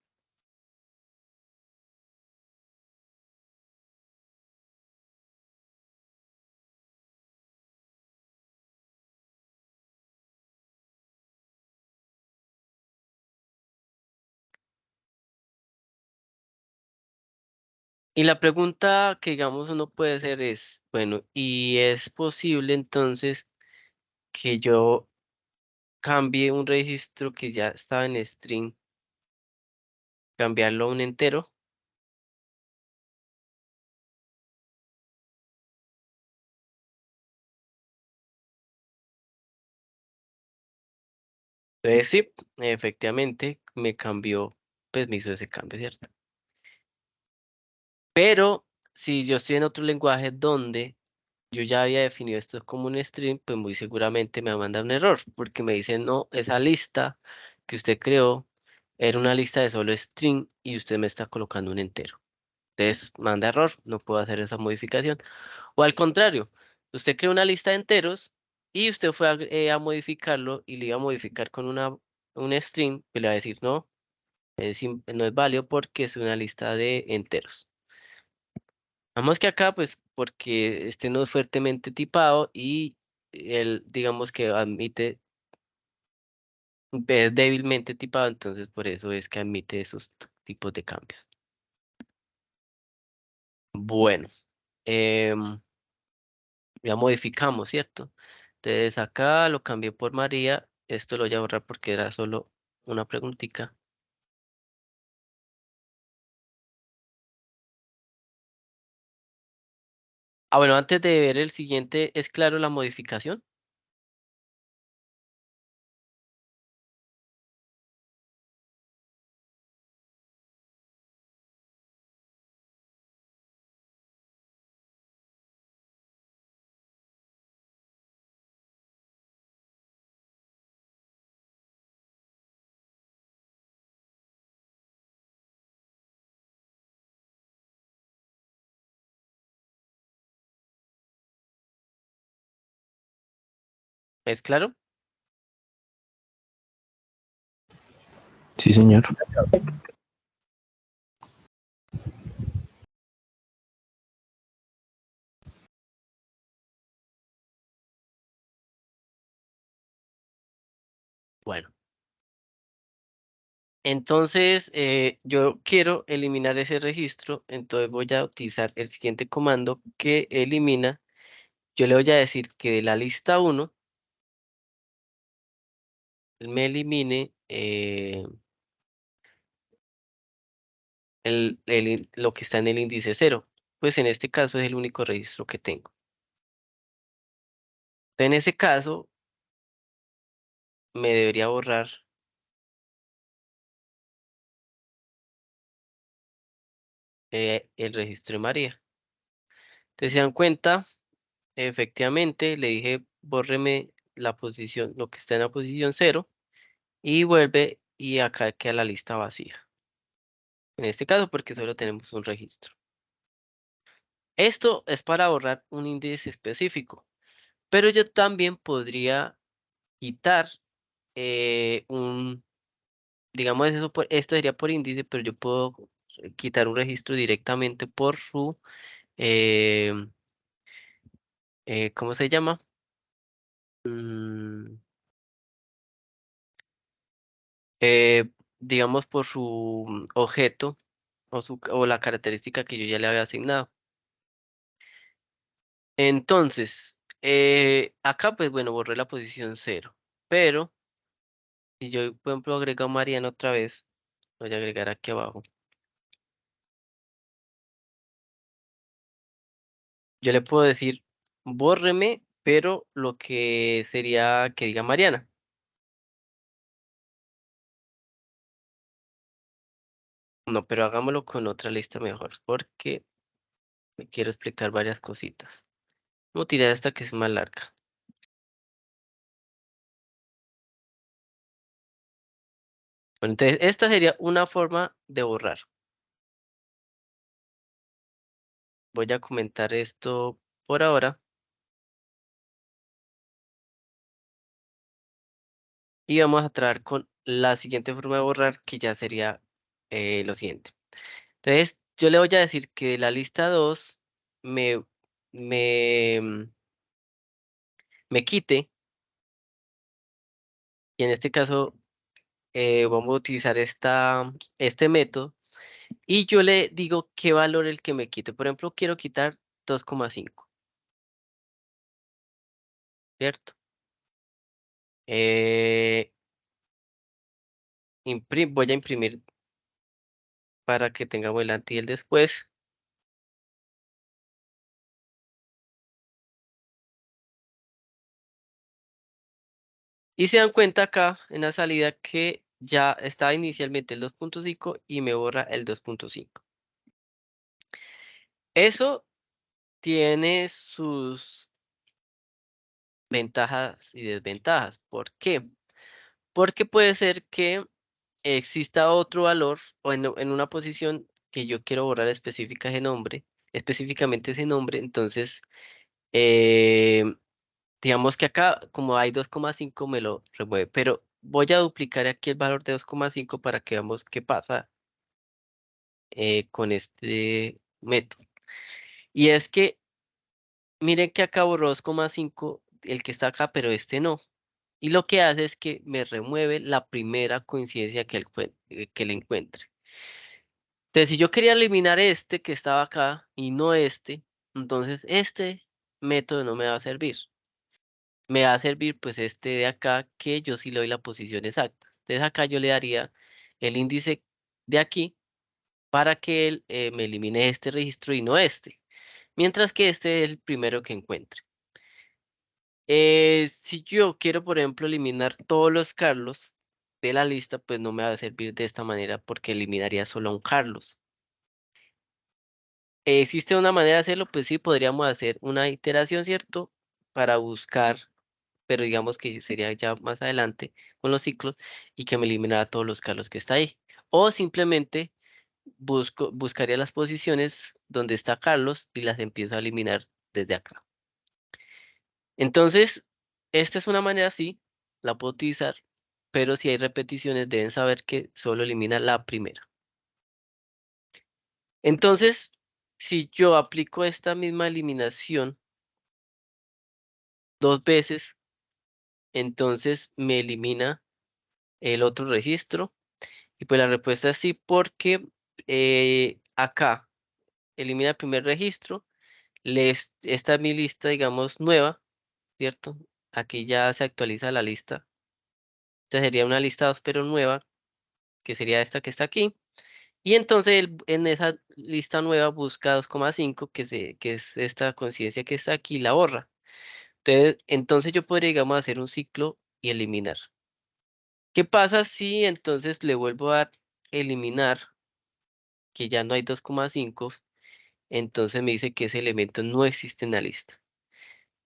[SPEAKER 1] Y la pregunta que digamos uno puede hacer es, bueno, ¿y es posible entonces que yo cambie un registro que ya estaba en string, cambiarlo a un entero? Entonces sí, efectivamente me cambió, pues me hizo ese cambio, ¿cierto? Pero si yo estoy en otro lenguaje donde yo ya había definido esto como un string, pues muy seguramente me va a mandar un error, porque me dice, no, esa lista que usted creó era una lista de solo string y usted me está colocando un entero. Entonces manda error, no puedo hacer esa modificación. O al contrario, usted creó una lista de enteros y usted fue a modificarlo y le iba a modificar con un string, pues le va a decir, no, no es válido porque es una lista de enteros. Vamos que acá, pues, porque este no es fuertemente tipado y él, digamos que admite, es débilmente tipado, entonces por eso es que admite esos tipos de cambios. Bueno, ya modificamos, ¿cierto? Entonces acá lo cambié por María. Esto lo voy a borrar porque era solo una preguntita. Ah, bueno, antes de ver el siguiente, ¿es claro la modificación? ¿Es claro?
[SPEAKER 2] Sí, señor.
[SPEAKER 1] Bueno. Entonces, yo quiero eliminar ese registro, entonces voy a utilizar el siguiente comando que elimina. Yo le voy a decir que de la lista 1 me elimine lo que está en el índice 0. Pues en este caso es el único registro que tengo. En ese caso, me debería borrar el registro de María. Entonces, se dan cuenta, efectivamente, le dije, bórreme la posición, lo que está en la posición 0, y vuelve y acá queda la lista vacía. En este caso, porque solo tenemos un registro. Esto es para borrar un índice específico, pero yo también podría quitar digamos, esto sería por índice, pero yo puedo quitar un registro directamente por su, eh, ¿cómo se llama? Mm, eh, digamos, por su objeto o la característica que yo ya le había asignado. Entonces, acá pues bueno, borré la posición 0, pero si yo por ejemplo agrego a Mariana otra vez, voy a agregar aquí abajo, yo le puedo decir bórreme, pero lo que sería que diga Mariana. No, pero hagámoslo con otra lista mejor, porque me quiero explicar varias cositas. Vamos a tirar esta que es más larga. Bueno, entonces esta sería una forma de borrar. Voy a comentar esto por ahora. Y vamos a tratar con la siguiente forma de borrar, que ya sería lo siguiente. Entonces, yo le voy a decir que de la lista 2 me, me, mm, me quite, y en este caso vamos a utilizar este método, y yo le digo qué valor el que me quite. Por ejemplo, quiero quitar 2,5, ¿cierto? Eh, voy a imprimir para que tengamos el antes y el después. Y se dan cuenta acá en la salida que ya estaba inicialmente el 2,5 y me borra el 2,5. Eso tiene sus ventajas y desventajas. ¿Por qué? Porque puede ser que exista otro valor o en una posición que yo quiero borrar específicamente ese nombre. Entonces, eh, digamos que acá, como hay 2,5 me lo remueve, pero voy a duplicar aquí el valor de 2,5 para que veamos qué pasa con este método. Y es que, miren que acá borró 2,5 el que está acá, pero este no. Y lo que hace es que me remueve la primera coincidencia que le encuentre. Entonces, si yo quería eliminar este que estaba acá y no este, entonces este método no me va a servir. Me va a servir pues este de acá que yo sí le doy la posición exacta. Entonces acá yo le daría el índice de aquí para que él me elimine este registro y no este. Mientras que este es el primero que encuentre. Si yo quiero, por ejemplo, eliminar todos los Carlos de la lista, pues no me va a servir de esta manera porque eliminaría solo a un Carlos. ¿Existe una manera de hacerlo? Pues sí, podríamos hacer una iteración, ¿cierto? Para buscar, pero digamos que sería ya más adelante con los ciclos y que me eliminara todos los Carlos que está ahí. O simplemente buscaría las posiciones donde está Carlos y las empiezo a eliminar desde acá. Entonces, esta es una manera, sí, la puedo utilizar, pero si hay repeticiones deben saber que solo elimina la primera. Entonces, si yo aplico esta misma eliminación 2 veces, entonces me elimina el otro registro. Y pues la respuesta es sí, porque acá elimina el primer registro, esta es mi lista, digamos, nueva, ¿cierto? Aquí ya se actualiza la lista. Esta sería una lista 2 pero nueva, que sería esta que está aquí. Y entonces en esa lista nueva busca 2,5, que es esta conciencia que está aquí, la borra. Entonces yo podría, digamos, hacer un ciclo y eliminar. ¿Qué pasa si entonces le vuelvo a dar eliminar, que ya no hay 2,5? Entonces me dice que ese elemento no existe en la lista.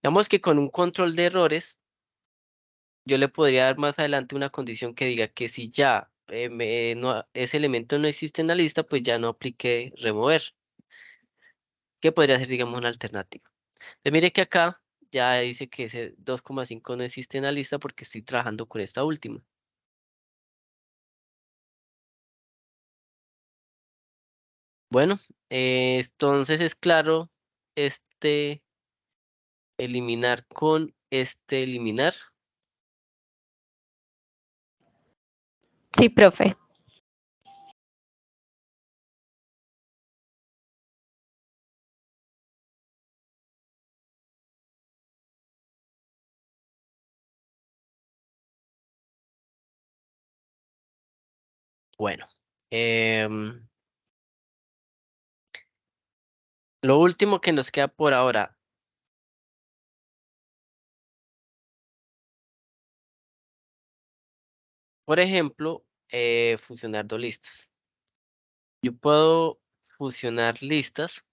[SPEAKER 1] Digamos que con un control de errores, yo le podría dar más adelante una condición que diga que si ya ese elemento no existe en la lista, pues ya no aplique remover, que podría ser, digamos, una alternativa. Entonces mire que acá ya dice que ese 2,5 no existe en la lista porque estoy trabajando con esta última. Bueno, entonces es claro este eliminar con este eliminar.
[SPEAKER 4] Sí, profe.
[SPEAKER 1] Bueno, lo último que nos queda por ahora, por ejemplo, fusionar dos listas. Yo puedo fusionar listas.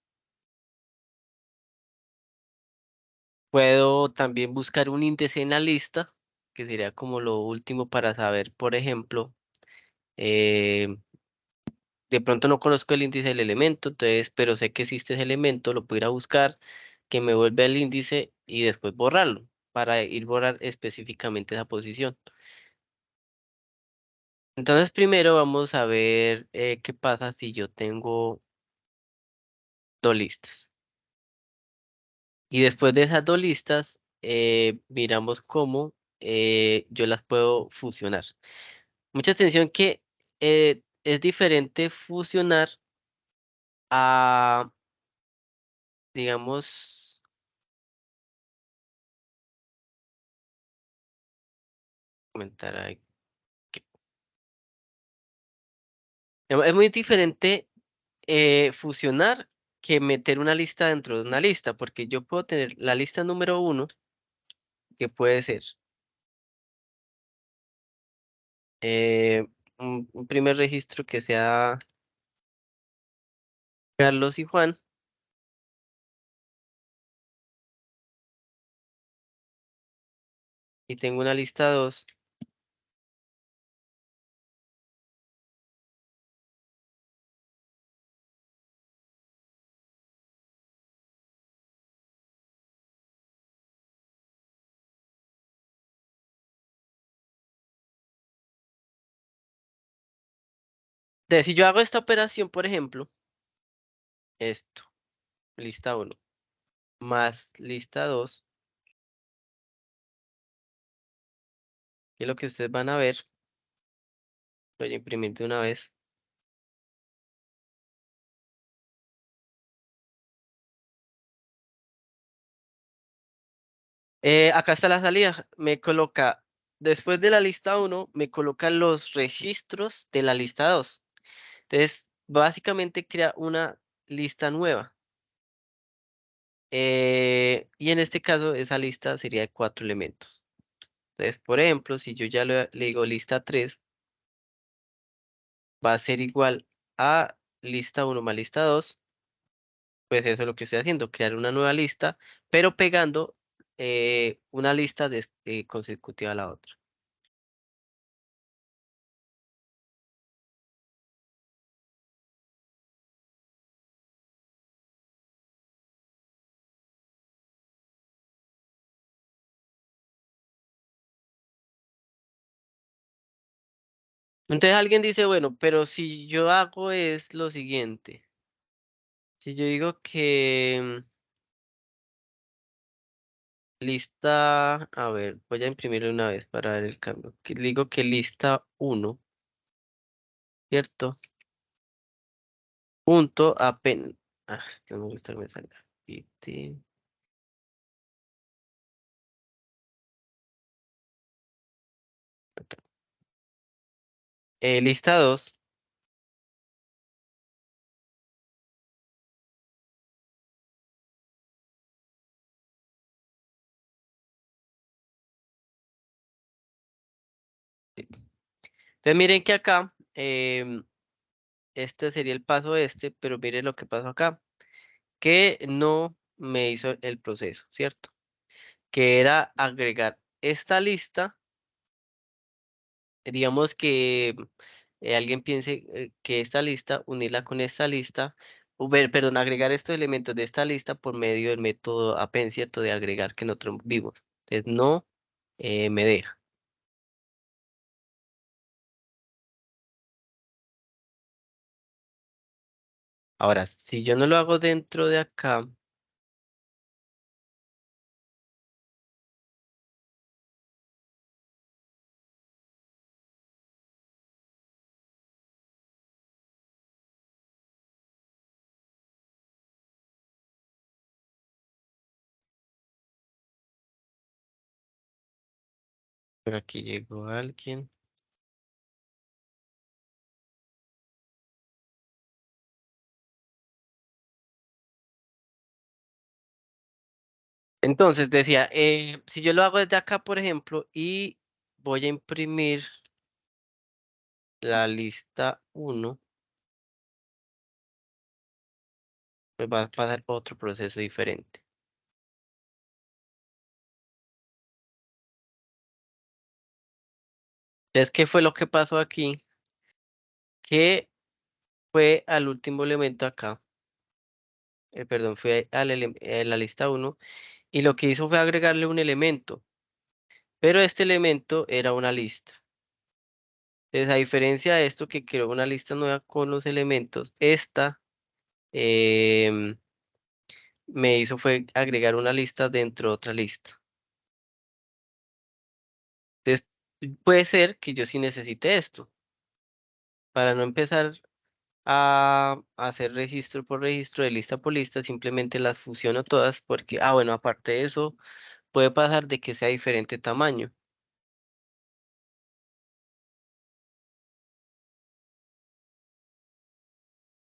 [SPEAKER 1] Puedo también buscar un índice en la lista, que sería como lo último para saber, por ejemplo, eh, de pronto no conozco el índice del elemento, entonces, pero sé que existe ese elemento, lo puedo ir a buscar, que me vuelve el índice y después borrarlo, para ir borrar específicamente esa posición. Entonces, primero vamos a ver qué pasa si yo tengo dos listas. Y después de esas dos listas, miramos cómo yo las puedo fusionar. Mucha atención que es diferente fusionar a, digamos, comentar ahí. Es muy diferente fusionar que meter una lista dentro de una lista, porque yo puedo tener la lista número 1, que puede ser un primer registro que sea Carlos y Juan, y tengo una lista 2 Entonces, si yo hago esta operación, por ejemplo, esto, lista 1 más lista 2, que es lo que ustedes van a ver, voy a imprimir de una vez. Acá está la salida. Me coloca, después de la lista 1, me coloca los registros de la lista 2. Entonces, básicamente crea una lista nueva. Y en este caso, esa lista sería de 4 elementos. Entonces, por ejemplo, si yo ya le digo lista 3, va a ser igual a lista 1 más lista 2. Pues eso es lo que estoy haciendo, crear una nueva lista, pero pegando una lista consecutiva a la otra. Entonces alguien dice, bueno, pero si yo hago es lo siguiente. Si yo digo que lista, a ver, voy a imprimirlo una vez para ver el cambio. Que digo que lista 1, ¿cierto? Punto apenas. Ah, es que no me gusta que me salga. Acá. Lista 2. Entonces miren que acá, este sería el paso pero miren lo que pasó acá. Que no me hizo el proceso, ¿cierto? Que era agregar esta lista, digamos que alguien piense que esta lista, unirla con esta lista, perdón, agregar estos elementos de esta lista por medio del método append, ¿cierto? De agregar que nosotros vimos. Entonces no me deja. Ahora, si yo no lo hago dentro de acá, por aquí llegó alguien. Entonces decía, si yo lo hago desde acá, por ejemplo, y voy a imprimir la lista 1, pues va a pasar otro proceso diferente. Entonces, ¿qué fue lo que pasó aquí? Que fue al último elemento acá, perdón, fue a la lista 1, y lo que hizo fue agregarle un elemento, pero este elemento era una lista. Entonces, a diferencia de esto que creó una lista nueva con los elementos, esta em, me hizo fue agregar una lista dentro de otra lista. Entonces, puede ser que yo sí necesite esto para no empezar a hacer registro por registro, de lista por lista, simplemente las fusiono todas porque, bueno, aparte de eso, puede pasar de que sea diferente tamaño.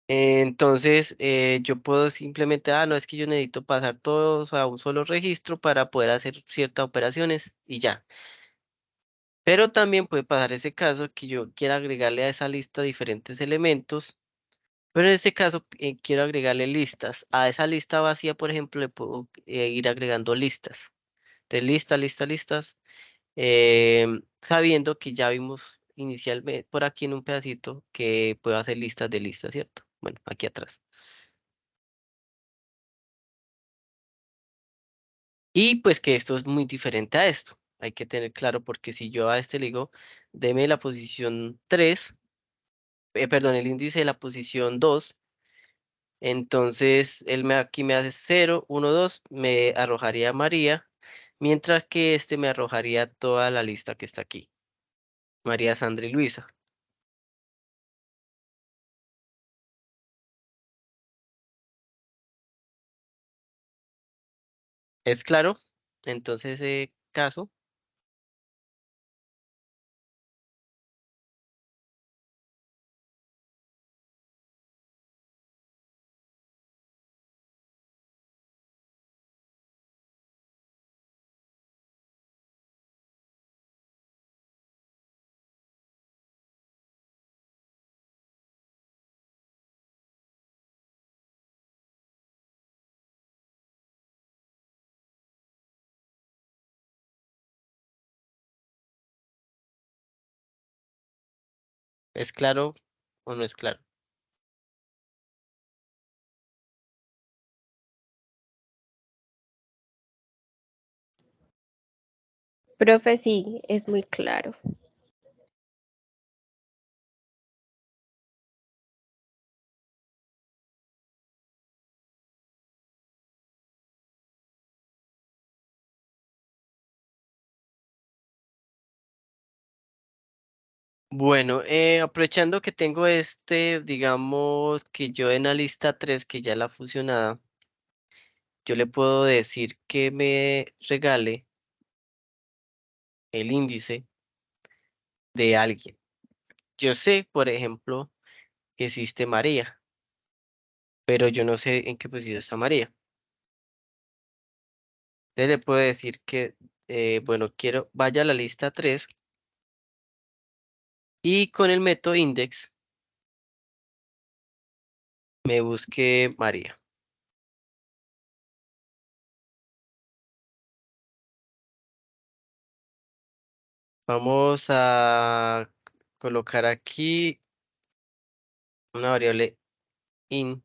[SPEAKER 1] Entonces, yo puedo simplemente, no, es que yo necesito pasar todos a un solo registro para poder hacer ciertas operaciones y ya. Pero también puede pasar ese caso que yo quiera agregarle a esa lista diferentes elementos. Pero en este caso quiero agregarle listas. A esa lista vacía, por ejemplo, le puedo ir agregando listas. De listas, sabiendo que ya vimos inicialmente por aquí en un pedacito que puedo hacer listas de listas, ¿cierto? Bueno, aquí atrás. Y pues que esto es muy diferente a esto. Hay que tener claro porque si yo a este le digo, deme la posición 3, perdón, el índice de la posición 2. Entonces, aquí me hace 0, 1, 2, me arrojaría María, mientras que este me arrojaría toda la lista que está aquí. María, Sandra y Luisa. ¿Es claro? Entonces, ese caso, ¿es claro o no es claro?
[SPEAKER 4] Profe, sí, es muy claro.
[SPEAKER 1] Bueno, aprovechando que tengo digamos que yo en la lista 3 que ya la fusionada, yo le puedo decir que me regale el índice de alguien. Yo sé, por ejemplo, que existe María, pero yo no sé en qué posición está María. Entonces le puedo decir que, bueno, vaya a la lista 3 y con el método index me busque María. Vamos a colocar aquí una variable in,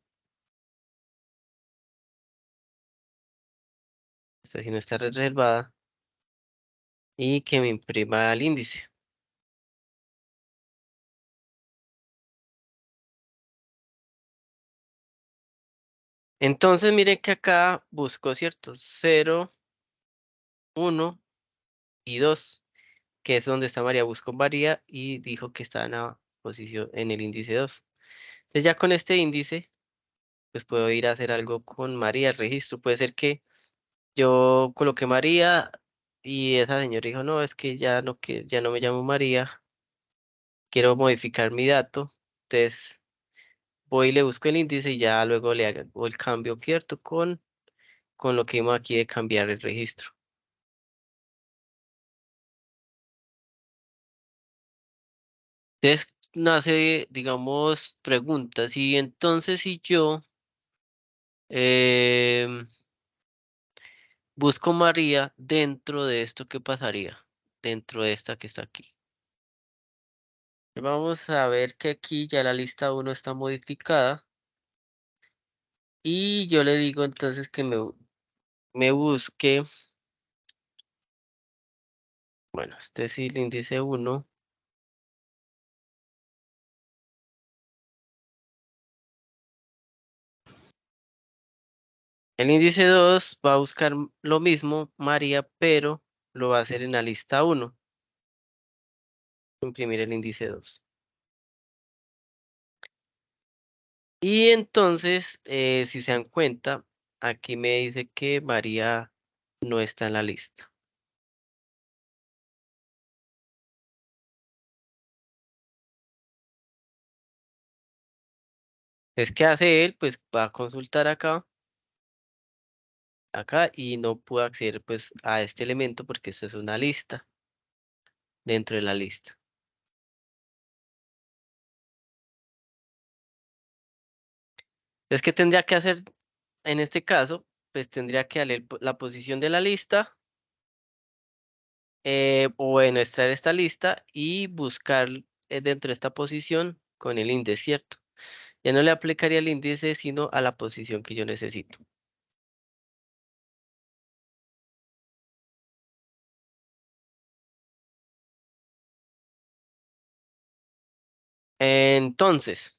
[SPEAKER 1] esta sí no está reservada, y que me imprima el índice. Entonces miren que acá busco, ¿cierto? 0, 1 y 2, que es donde está María. Busco María y dijo que está en la posición en el índice 2. Entonces ya con este índice, pues puedo ir a hacer algo con María, el registro. Puede ser que yo coloqué María y esa señora dijo, no, es que ya no me llamo María, quiero modificar mi dato. Entonces voy y le busco el índice y ya luego le hago el cambio, ¿cierto? Con lo que vimos aquí de cambiar el registro. Entonces nace, digamos, preguntas. Y entonces si yo em, busco María dentro de esto, ¿qué pasaría? Dentro de esta que está aquí. Vamos a ver que aquí ya la lista 1 está modificada. Y yo le digo entonces que me busque. Bueno, este es el índice 1. El índice 2 va a buscar lo mismo, María, pero lo va a hacer en la lista 1. Imprimir el índice 2. Y entonces, si se dan cuenta, aquí me dice que María no está en la lista. Es que hace él, pues va a consultar acá y no puedo acceder pues a este elemento porque esto es una lista dentro de la lista. Es que tendría que hacer, en este caso, pues tendría que darle la posición de la lista, o bueno, extraer esta lista y buscar dentro de esta posición con el índice, ¿cierto? Ya no le aplicaría el índice, sino a la posición que yo necesito. Entonces,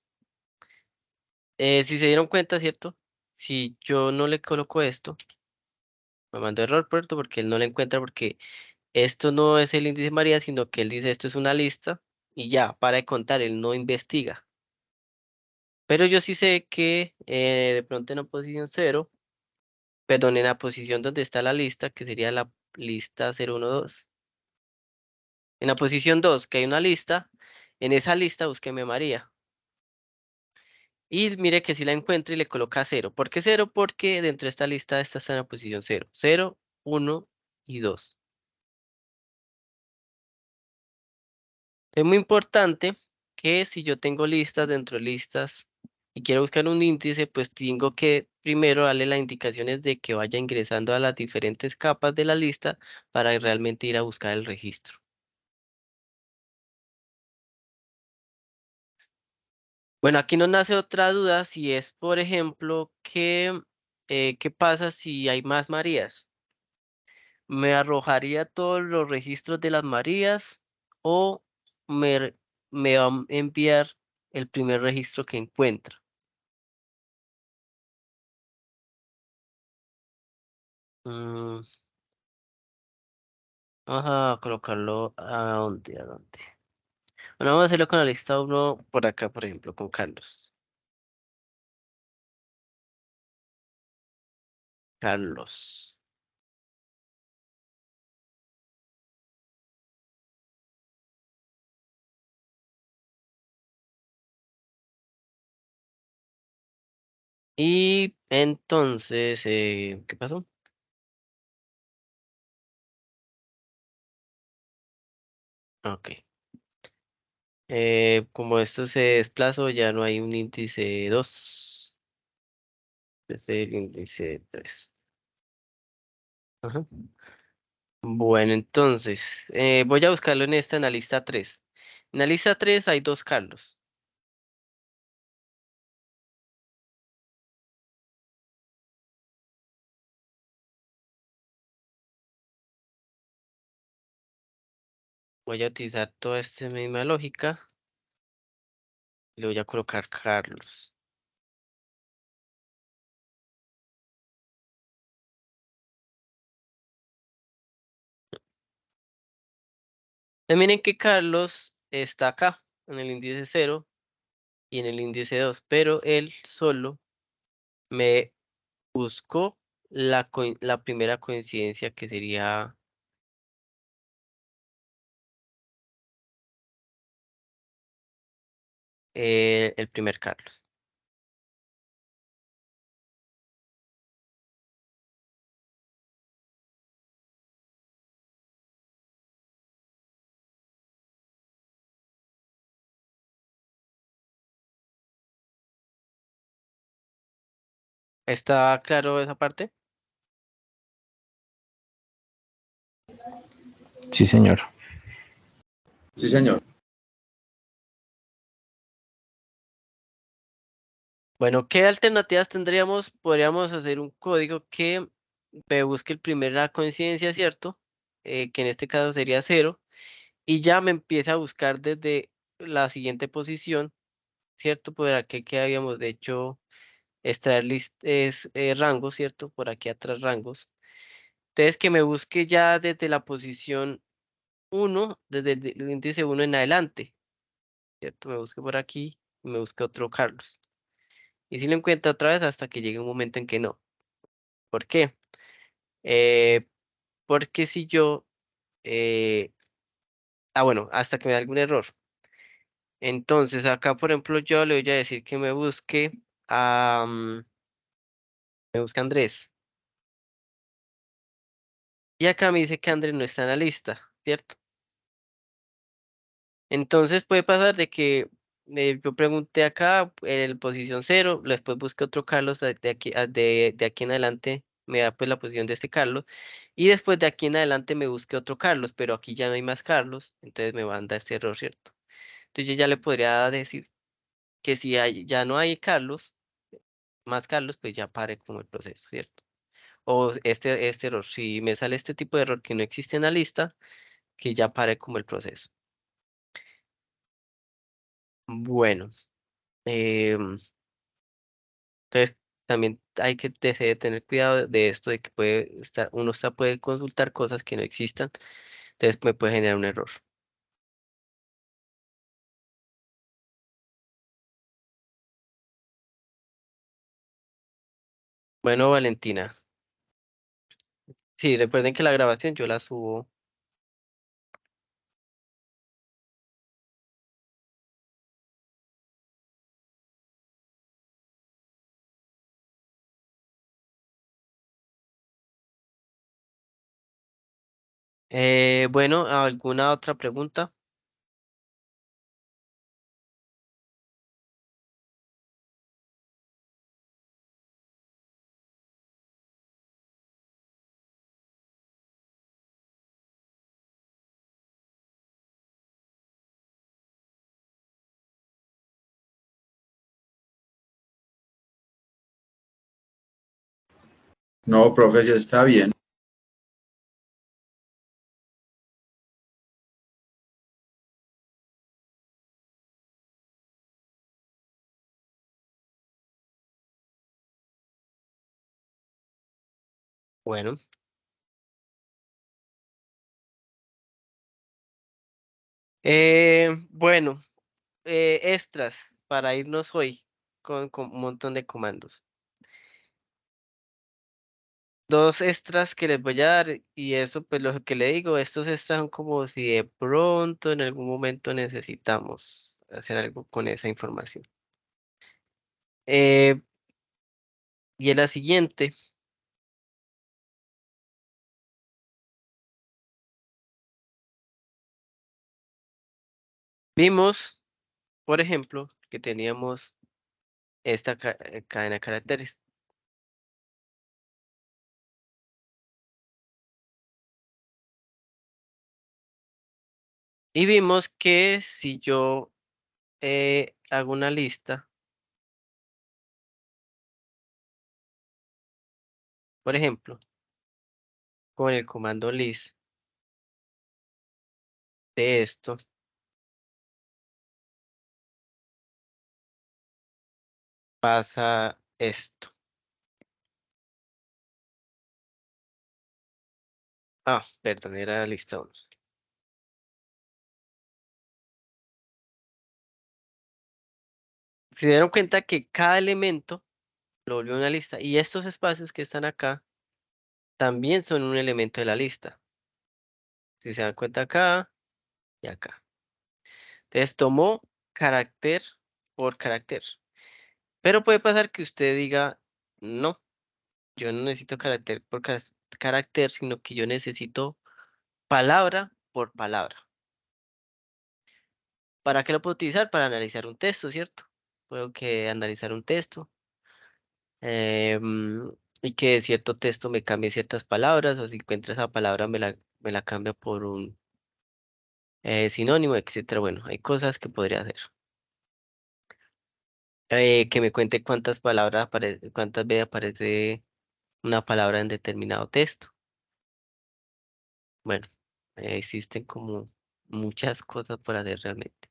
[SPEAKER 1] si se dieron cuenta, ¿cierto? Si yo no le coloco esto, me mando error, ¿cierto? Porque él no le encuentra porque esto no es el índice María, sino que él dice esto es una lista y ya, para de contar, él no investiga. Pero yo sí sé que de pronto en la posición 0 perdón, en la posición donde está la lista, que sería la lista 012. En la posición 2, que hay una lista, en esa lista búsqueme María. Y mire que si la encuentra y le coloca 0. ¿Por qué 0? Porque dentro de esta lista esta está en la posición 0. 0, 1 y 2. Es muy importante que si yo tengo listas dentro de listas y quiero buscar un índice, pues tengo que primero darle las indicaciones de que vaya ingresando a las diferentes capas de la lista para realmente ir a buscar el registro. Bueno, aquí nos nace otra duda si es, por ejemplo, ¿qué pasa si hay más Marías? ¿Me arrojaría todos los registros de las Marías o me, me va a enviar el primer registro que encuentra? Mm, Ajá, colocarlo a dónde, a dónde. Bueno, vamos a hacerlo con la lista uno por acá, por ejemplo, con Carlos. Carlos. Y entonces, ¿qué pasó? Ok. Como esto se desplazó, ya no hay un índice 2. Es el índice 3. Ajá. Bueno, entonces, voy a buscarlo en la lista 3. En la lista 3 hay dos Carlos. Voy a utilizar toda esta misma lógica y le voy a colocar Carlos. Miren que Carlos está acá, en el índice 0 y en el índice 2, pero él solo me buscó la primera coincidencia que sería el primer Carlos. ¿Está claro esa parte?
[SPEAKER 2] Sí, señor.
[SPEAKER 3] Sí, señor.
[SPEAKER 1] Bueno, ¿qué alternativas tendríamos? Podríamos hacer un código que me busque el primera coincidencia, ¿cierto? Que en este caso sería 0, y ya me empieza a buscar desde la siguiente posición, ¿cierto? Por aquí que habíamos hecho extraer rangos, ¿cierto? Por aquí atrás rangos. Entonces que me busque ya desde la posición 1, desde el índice 1 en adelante, ¿cierto? Me busque por aquí y me busque otro Carlos. Y si lo encuentra otra vez hasta que llegue un momento en que no. ¿Por qué? Eh, Porque si yo, eh, bueno, hasta que me da algún error. Entonces acá, por ejemplo, yo le voy a decir que me busque Andrés. Y acá me dice que Andrés no está en la lista, ¿cierto? Entonces puede pasar de que yo pregunté acá en posición 0, después busqué otro Carlos de aquí en adelante, me da pues la posición de este Carlos, y después de aquí en adelante me busqué otro Carlos, pero aquí ya no hay más Carlos, entonces me manda este error, ¿cierto? Entonces yo ya le podría decir que si ya no hay Carlos, más Carlos, pues ya pare como el proceso, ¿cierto? O este error, si me sale este tipo de error que no existe en la lista, que ya pare como el proceso. Bueno. em, Entonces, también hay que tener cuidado de esto, de que puede consultar cosas que no existan, entonces me puede generar un error. Bueno, Valentina, Sí, recuerden que la grabación yo la subo. Bueno, ¿alguna otra pregunta?
[SPEAKER 3] No, profe, sí está bien.
[SPEAKER 1] Bueno. Bueno, extras para irnos hoy con un montón de comandos. Dos extras que les voy a dar y eso pues lo que le digo, estos extras son como si de pronto en algún momento necesitamos hacer algo con esa información. Eh, y en la siguiente, vimos, por ejemplo, que teníamos esta cadena de caracteres. Y vimos que si yo hago una lista, por ejemplo, con el comando list de esto, pasa esto. Ah, perdón, era la lista 1. Se dieron cuenta que cada elemento lo volvió una lista y estos espacios que están acá también son un elemento de la lista. Si se dan cuenta acá y acá. Entonces tomó carácter por carácter. Pero puede pasar que usted diga, no, yo no necesito carácter por carácter, sino que yo necesito palabra por palabra. ¿Para qué lo puedo utilizar? Para analizar un texto, ¿cierto? Puedo que analizar un texto y que cierto texto me cambie ciertas palabras o si encuentra esa palabra me la cambia por un sinónimo, etcétera. Bueno, hay cosas que podría hacer. Que me cuente cuántas palabras cuántas veces aparece una palabra en determinado texto. Bueno, existen como muchas cosas por hacer realmente.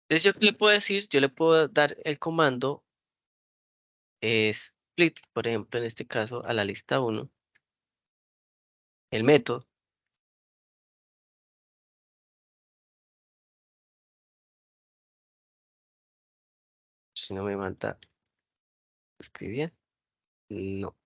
[SPEAKER 1] Entonces, ¿yo qué le puedo decir? Yo le puedo dar el comando split, por ejemplo, en este caso, a la lista 1, el método. Si no me manda escribir, no.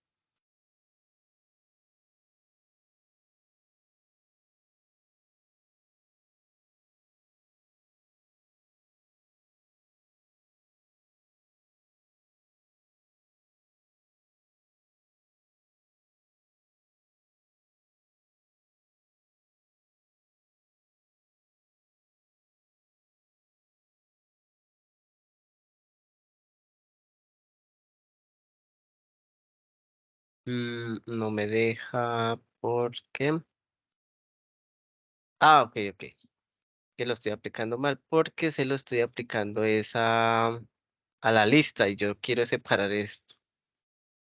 [SPEAKER 1] No me deja porque... Ah, ok, ok. Que lo estoy aplicando mal porque se lo estoy aplicando a la lista y yo quiero separar esto.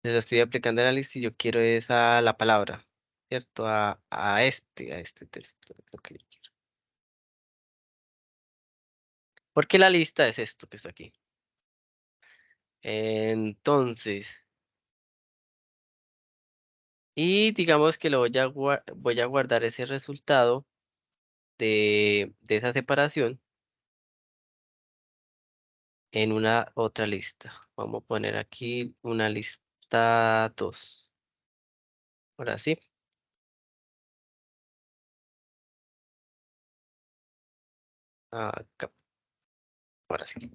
[SPEAKER 1] Se lo estoy aplicando a la lista y yo quiero esa la palabra, ¿cierto? A este texto. Es lo que yo quiero. Porque la lista es esto que está aquí. Entonces, y digamos que lo voy a guardar ese resultado de esa separación en una otra lista. Vamos a poner aquí una lista. lista 2. Ahora sí. Acá. Ahora sí.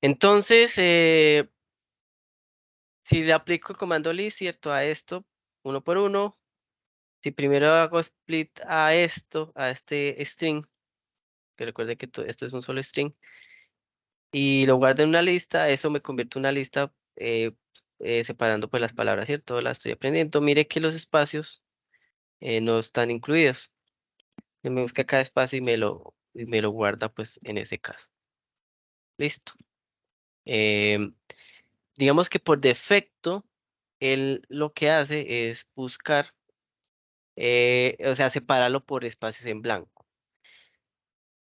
[SPEAKER 1] Entonces, si le aplico el comando list, ¿cierto? A esto, uno por uno. Si primero hago split a esto, a este string, que recuerde que esto es un solo string, y lo guardo en una lista, eso me convierte en una lista separando pues las palabras, ¿cierto? La estoy aprendiendo. Mire que los espacios no están incluidos. Me busca cada espacio y me lo guarda pues en ese caso. Listo. Em, digamos que por defecto, él lo que hace es buscar, o sea, separarlo por espacios en blanco.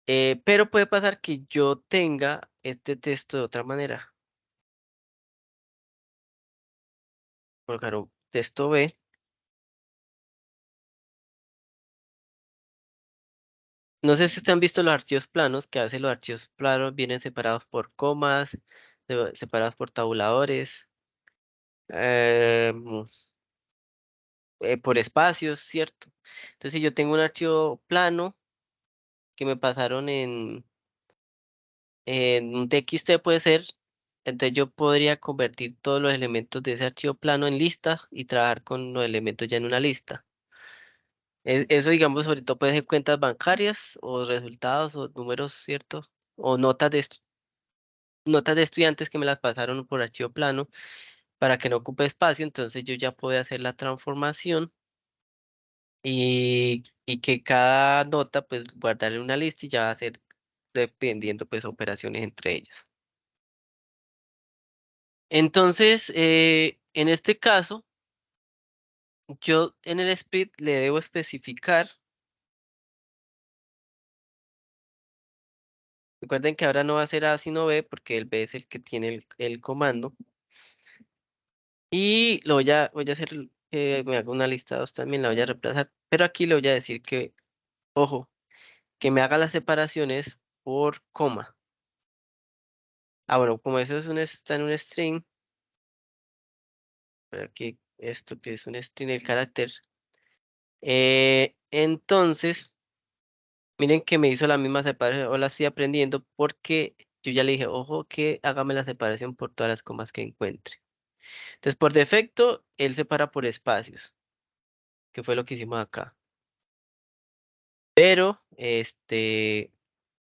[SPEAKER 1] Pero puede pasar que yo tenga este texto de otra manera. Colocar un texto B. No sé si ustedes han visto los archivos planos, que a veces los archivos planos vienen separados por comas, separados por tabuladores, em, por espacios, ¿cierto? Entonces, si yo tengo un archivo plano que me pasaron en un TXT puede ser, entonces yo podría convertir todos los elementos de ese archivo plano en lista y trabajar con los elementos ya en una lista. Eso, digamos, sobre todo puede ser cuentas bancarias o resultados o números, ¿cierto? O notas de estudiantes que me las pasaron por archivo plano para que no ocupe espacio, entonces yo ya puedo hacer la transformación y que cada nota pues guardarle una lista y ya va a ser dependiendo pues operaciones entre ellas. Entonces, en este caso, yo en el split le debo especificar. Recuerden que ahora no va a ser A sino B porque el B es el que tiene el comando. Y voy a hacer que me haga una lista 2 también, la voy a reemplazar. Pero aquí le voy a decir que, ojo, que me haga las separaciones por coma. Ah, bueno, como eso está en un string, pero aquí esto que es un string, el carácter. Entonces, miren que me hizo la misma separación, o la estoy aprendiendo porque yo ya le dije, ojo, que hágame la separación por todas las comas que encuentre. Entonces, por defecto, él separa por espacios, que fue lo que hicimos acá. Pero,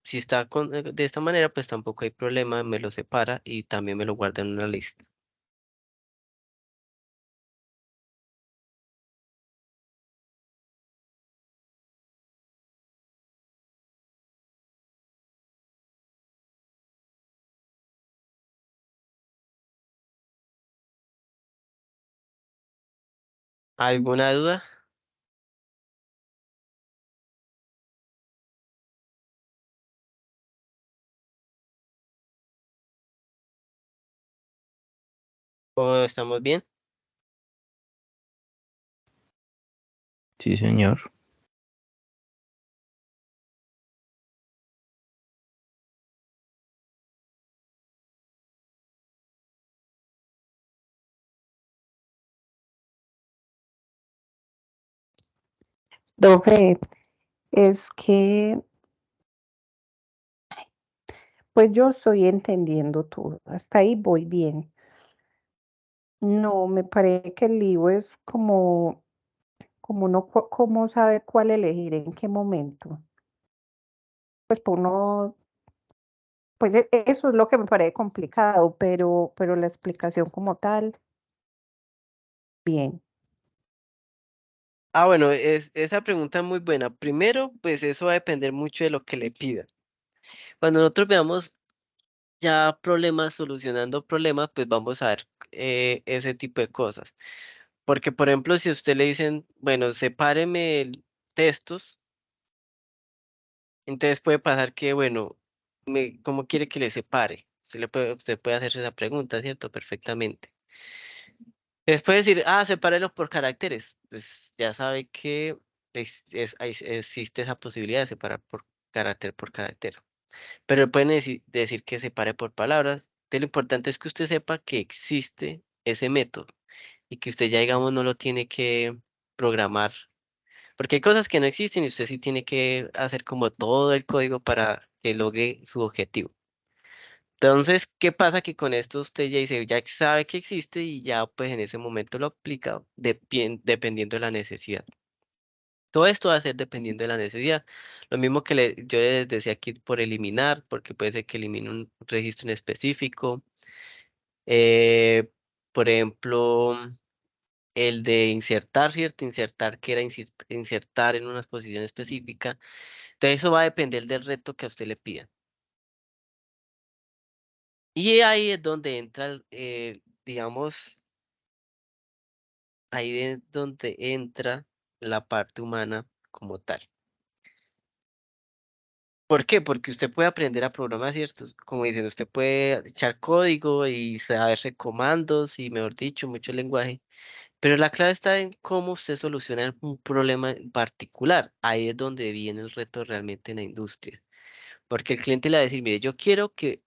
[SPEAKER 1] si está de esta manera, pues tampoco hay problema, me lo separa y también me lo guarda en una lista. ¿Alguna duda? ¿O estamos bien?
[SPEAKER 2] Sí, señor.
[SPEAKER 6] Profe, es que, pues yo estoy entendiendo todo, hasta ahí voy bien. No, me parece que el libro es como uno, cómo saber cuál elegir, en qué momento. Pues por uno, pues eso es lo que me parece complicado, pero la explicación como tal, bien.
[SPEAKER 1] Ah, bueno, esa pregunta es muy buena. Primero, pues eso va a depender mucho de lo que le pida. Cuando nosotros veamos ya problemas, solucionando problemas, pues vamos a ver ese tipo de cosas. Porque, por ejemplo, si a usted le dicen, bueno, sepáreme textos, entonces puede pasar que, bueno, ¿cómo quiere que le separe? Usted puede hacerse esa pregunta, ¿cierto? Perfectamente. Después decir, sepárelos por caracteres. Pues ya sabe que existe esa posibilidad de separar por carácter. Pero pueden decir que separe por palabras. Entonces, lo importante es que usted sepa que existe ese método y que usted ya, digamos, no lo tiene que programar, porque hay cosas que no existen y usted sí tiene que hacer como todo el código para que logre su objetivo. Entonces, ¿qué pasa? Que con esto usted ya dice, ya sabe que existe y ya pues en ese momento lo aplica dependiendo de la necesidad. Todo esto va a ser dependiendo de la necesidad. Lo mismo que yo les decía aquí por eliminar, porque puede ser que elimine un registro en específico. Eh, por ejemplo, el de insertar, ¿cierto? Insertar, que era insertar en una posición específica. Entonces, eso va a depender del reto que a usted le pida. Y ahí es donde entra, digamos, ahí es donde entra la parte humana como tal. ¿Por qué? Porque usted puede aprender a programar, ¿cierto? Como dicen, usted puede echar código y saberse comandos y, mejor dicho, mucho lenguaje, pero la clave está en cómo usted soluciona un problema en particular. Ahí es donde viene el reto realmente en la industria. Porque el cliente le va a decir, mire, yo quiero que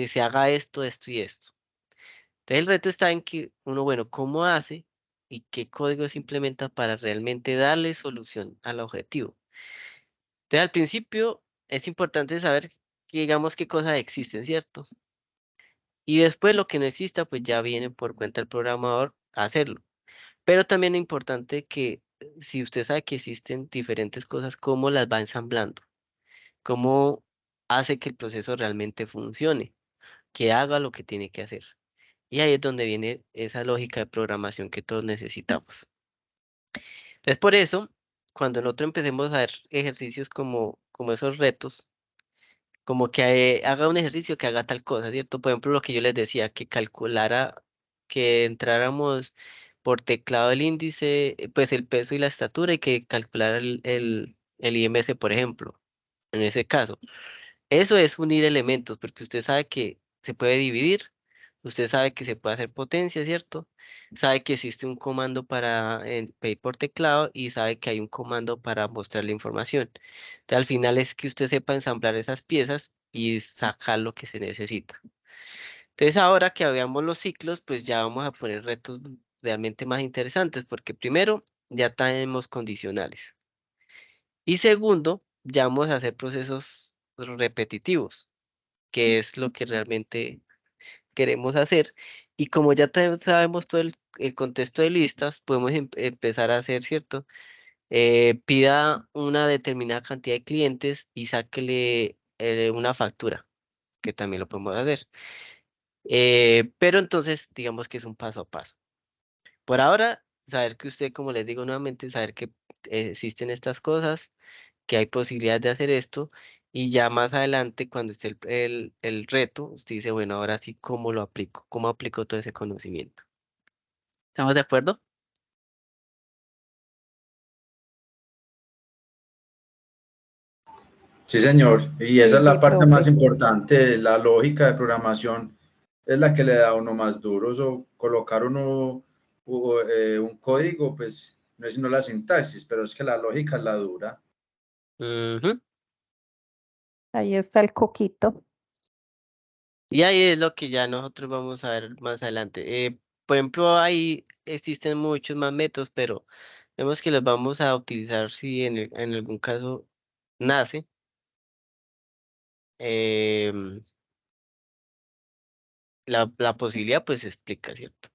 [SPEAKER 1] se haga esto, esto y esto. Entonces el reto está en que uno, bueno, ¿cómo hace y qué código se implementa para realmente darle solución al objetivo? Entonces al principio es importante saber que digamos qué cosas existen, ¿cierto? Y después lo que no exista, pues ya viene por cuenta del programador a hacerlo. Pero también es importante que si usted sabe que existen diferentes cosas, cómo las va ensamblando, cómo hace que el proceso realmente funcione, que haga lo que tiene que hacer. Y ahí es donde viene esa lógica de programación que todos necesitamos. Entonces, por eso, cuando nosotros empecemos a ver ejercicios como esos retos, como que haga un ejercicio que haga tal cosa, ¿cierto? Por ejemplo, lo que yo les decía, que calculara, que entráramos por teclado el índice, pues el peso y la estatura y que calculara el IMS, por ejemplo, en ese caso. Eso es unir elementos, porque usted sabe que se puede dividir, usted sabe que se puede hacer potencia, ¿cierto? Sabe que existe un comando para pedir por teclado y sabe que hay un comando para mostrar la información. Entonces, al final es que usted sepa ensamblar esas piezas y sacar lo que se necesita. Entonces, ahora que veamos los ciclos, pues ya vamos a poner retos realmente más interesantes, porque primero, ya tenemos condicionales. Y segundo, ya vamos a hacer procesos repetitivos, que es lo que realmente queremos hacer. Y como ya sabemos todo el contexto de listas, podemos empezar a hacer, ¿cierto? Pida una determinada cantidad de clientes y sáquele una factura, que también lo podemos hacer. Pero entonces, digamos que es un paso a paso. Por ahora, saber que usted, como les digo nuevamente, saber que existen estas cosas, que hay posibilidades de hacer esto, y ya más adelante, cuando esté el reto, usted dice, bueno, ahora sí, ¿cómo lo aplico? ¿Cómo aplico todo ese conocimiento? ¿Estamos de acuerdo?
[SPEAKER 3] Sí, señor. Y esa
[SPEAKER 6] Sí,
[SPEAKER 3] es
[SPEAKER 6] sí,
[SPEAKER 3] la parte más
[SPEAKER 6] profe.
[SPEAKER 3] importante. La lógica de programación es la que le da a uno más duro. O colocar uno un código, pues no es sino la sintaxis, pero es que la lógica es la dura.
[SPEAKER 1] Ujú.
[SPEAKER 6] Ahí está el coquito.
[SPEAKER 1] Y ahí es lo que ya nosotros vamos a ver más adelante. Por ejemplo, ahí existen muchos más métodos, pero vemos que los vamos a utilizar si en algún caso nace. em, la posibilidad pues se explica, ¿cierto?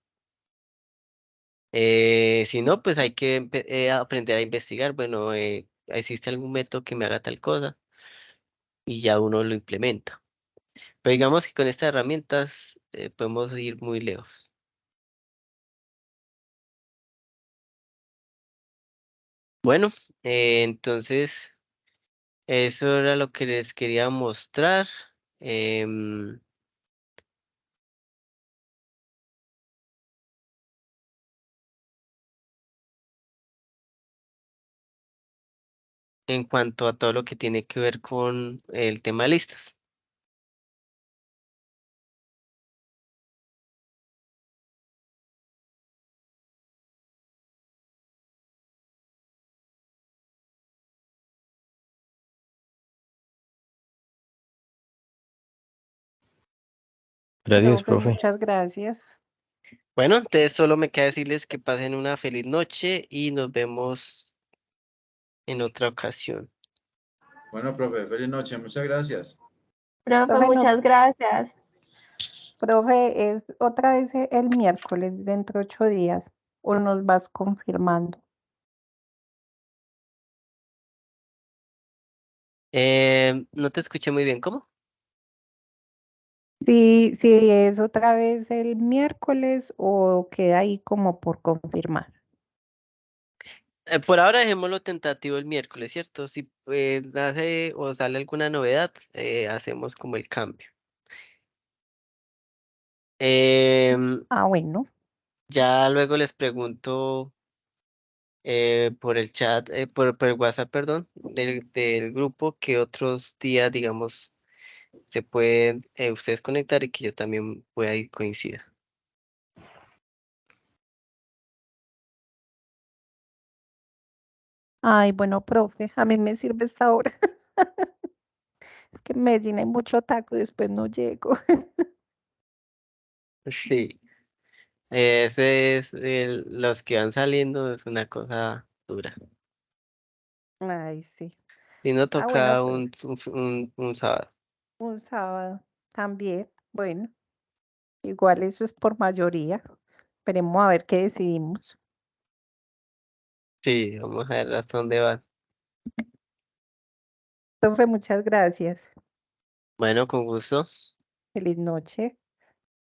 [SPEAKER 1] Si no, pues hay que aprender a investigar. Bueno, ¿existe algún método que me haga tal cosa? Y ya uno lo implementa. Pero digamos que con estas herramientas podemos ir muy lejos. Bueno, entonces eso era lo que les quería mostrar. em, en cuanto a todo lo que tiene que ver con el tema de listas.
[SPEAKER 2] Gracias,
[SPEAKER 6] Profe,
[SPEAKER 2] profe.
[SPEAKER 6] muchas gracias.
[SPEAKER 1] Bueno, entonces solo me queda decirles que pasen una feliz noche y nos vemos en otra ocasión.
[SPEAKER 3] Bueno, profe, feliz noche, muchas gracias.
[SPEAKER 4] Profe,
[SPEAKER 6] Profe,
[SPEAKER 4] muchas gracias.
[SPEAKER 6] profe, es otra vez el miércoles, dentro de 8 días, o nos vas confirmando.
[SPEAKER 1] No te escuché muy bien, ¿cómo?
[SPEAKER 6] Si es otra vez el miércoles o queda ahí como por confirmar.
[SPEAKER 1] Por ahora dejémoslo tentativo el miércoles, ¿cierto? Si nace o sale alguna novedad, hacemos como el cambio. Em,
[SPEAKER 6] Ah, bueno.
[SPEAKER 1] ya luego les pregunto por el chat, por el WhatsApp, perdón, del grupo, que otros días, digamos, se pueden ustedes conectar y que yo también pueda ir coincidir.
[SPEAKER 6] Ay, bueno, profe, a mí me sirve esta hora. Es que en Medellín hay mucho taco y después no llego.
[SPEAKER 1] Sí, ese es los que van saliendo, es una cosa dura.
[SPEAKER 6] Ay, sí.
[SPEAKER 1] Y no
[SPEAKER 6] Ah, bueno,
[SPEAKER 1] toca
[SPEAKER 6] profe,
[SPEAKER 1] un sábado.
[SPEAKER 6] un sábado también. Bueno, igual eso es por mayoría. Esperemos a ver qué decidimos.
[SPEAKER 1] Sí, vamos a ver hasta dónde van.
[SPEAKER 6] Profe, muchas gracias.
[SPEAKER 1] Bueno, con gusto.
[SPEAKER 6] Feliz noche.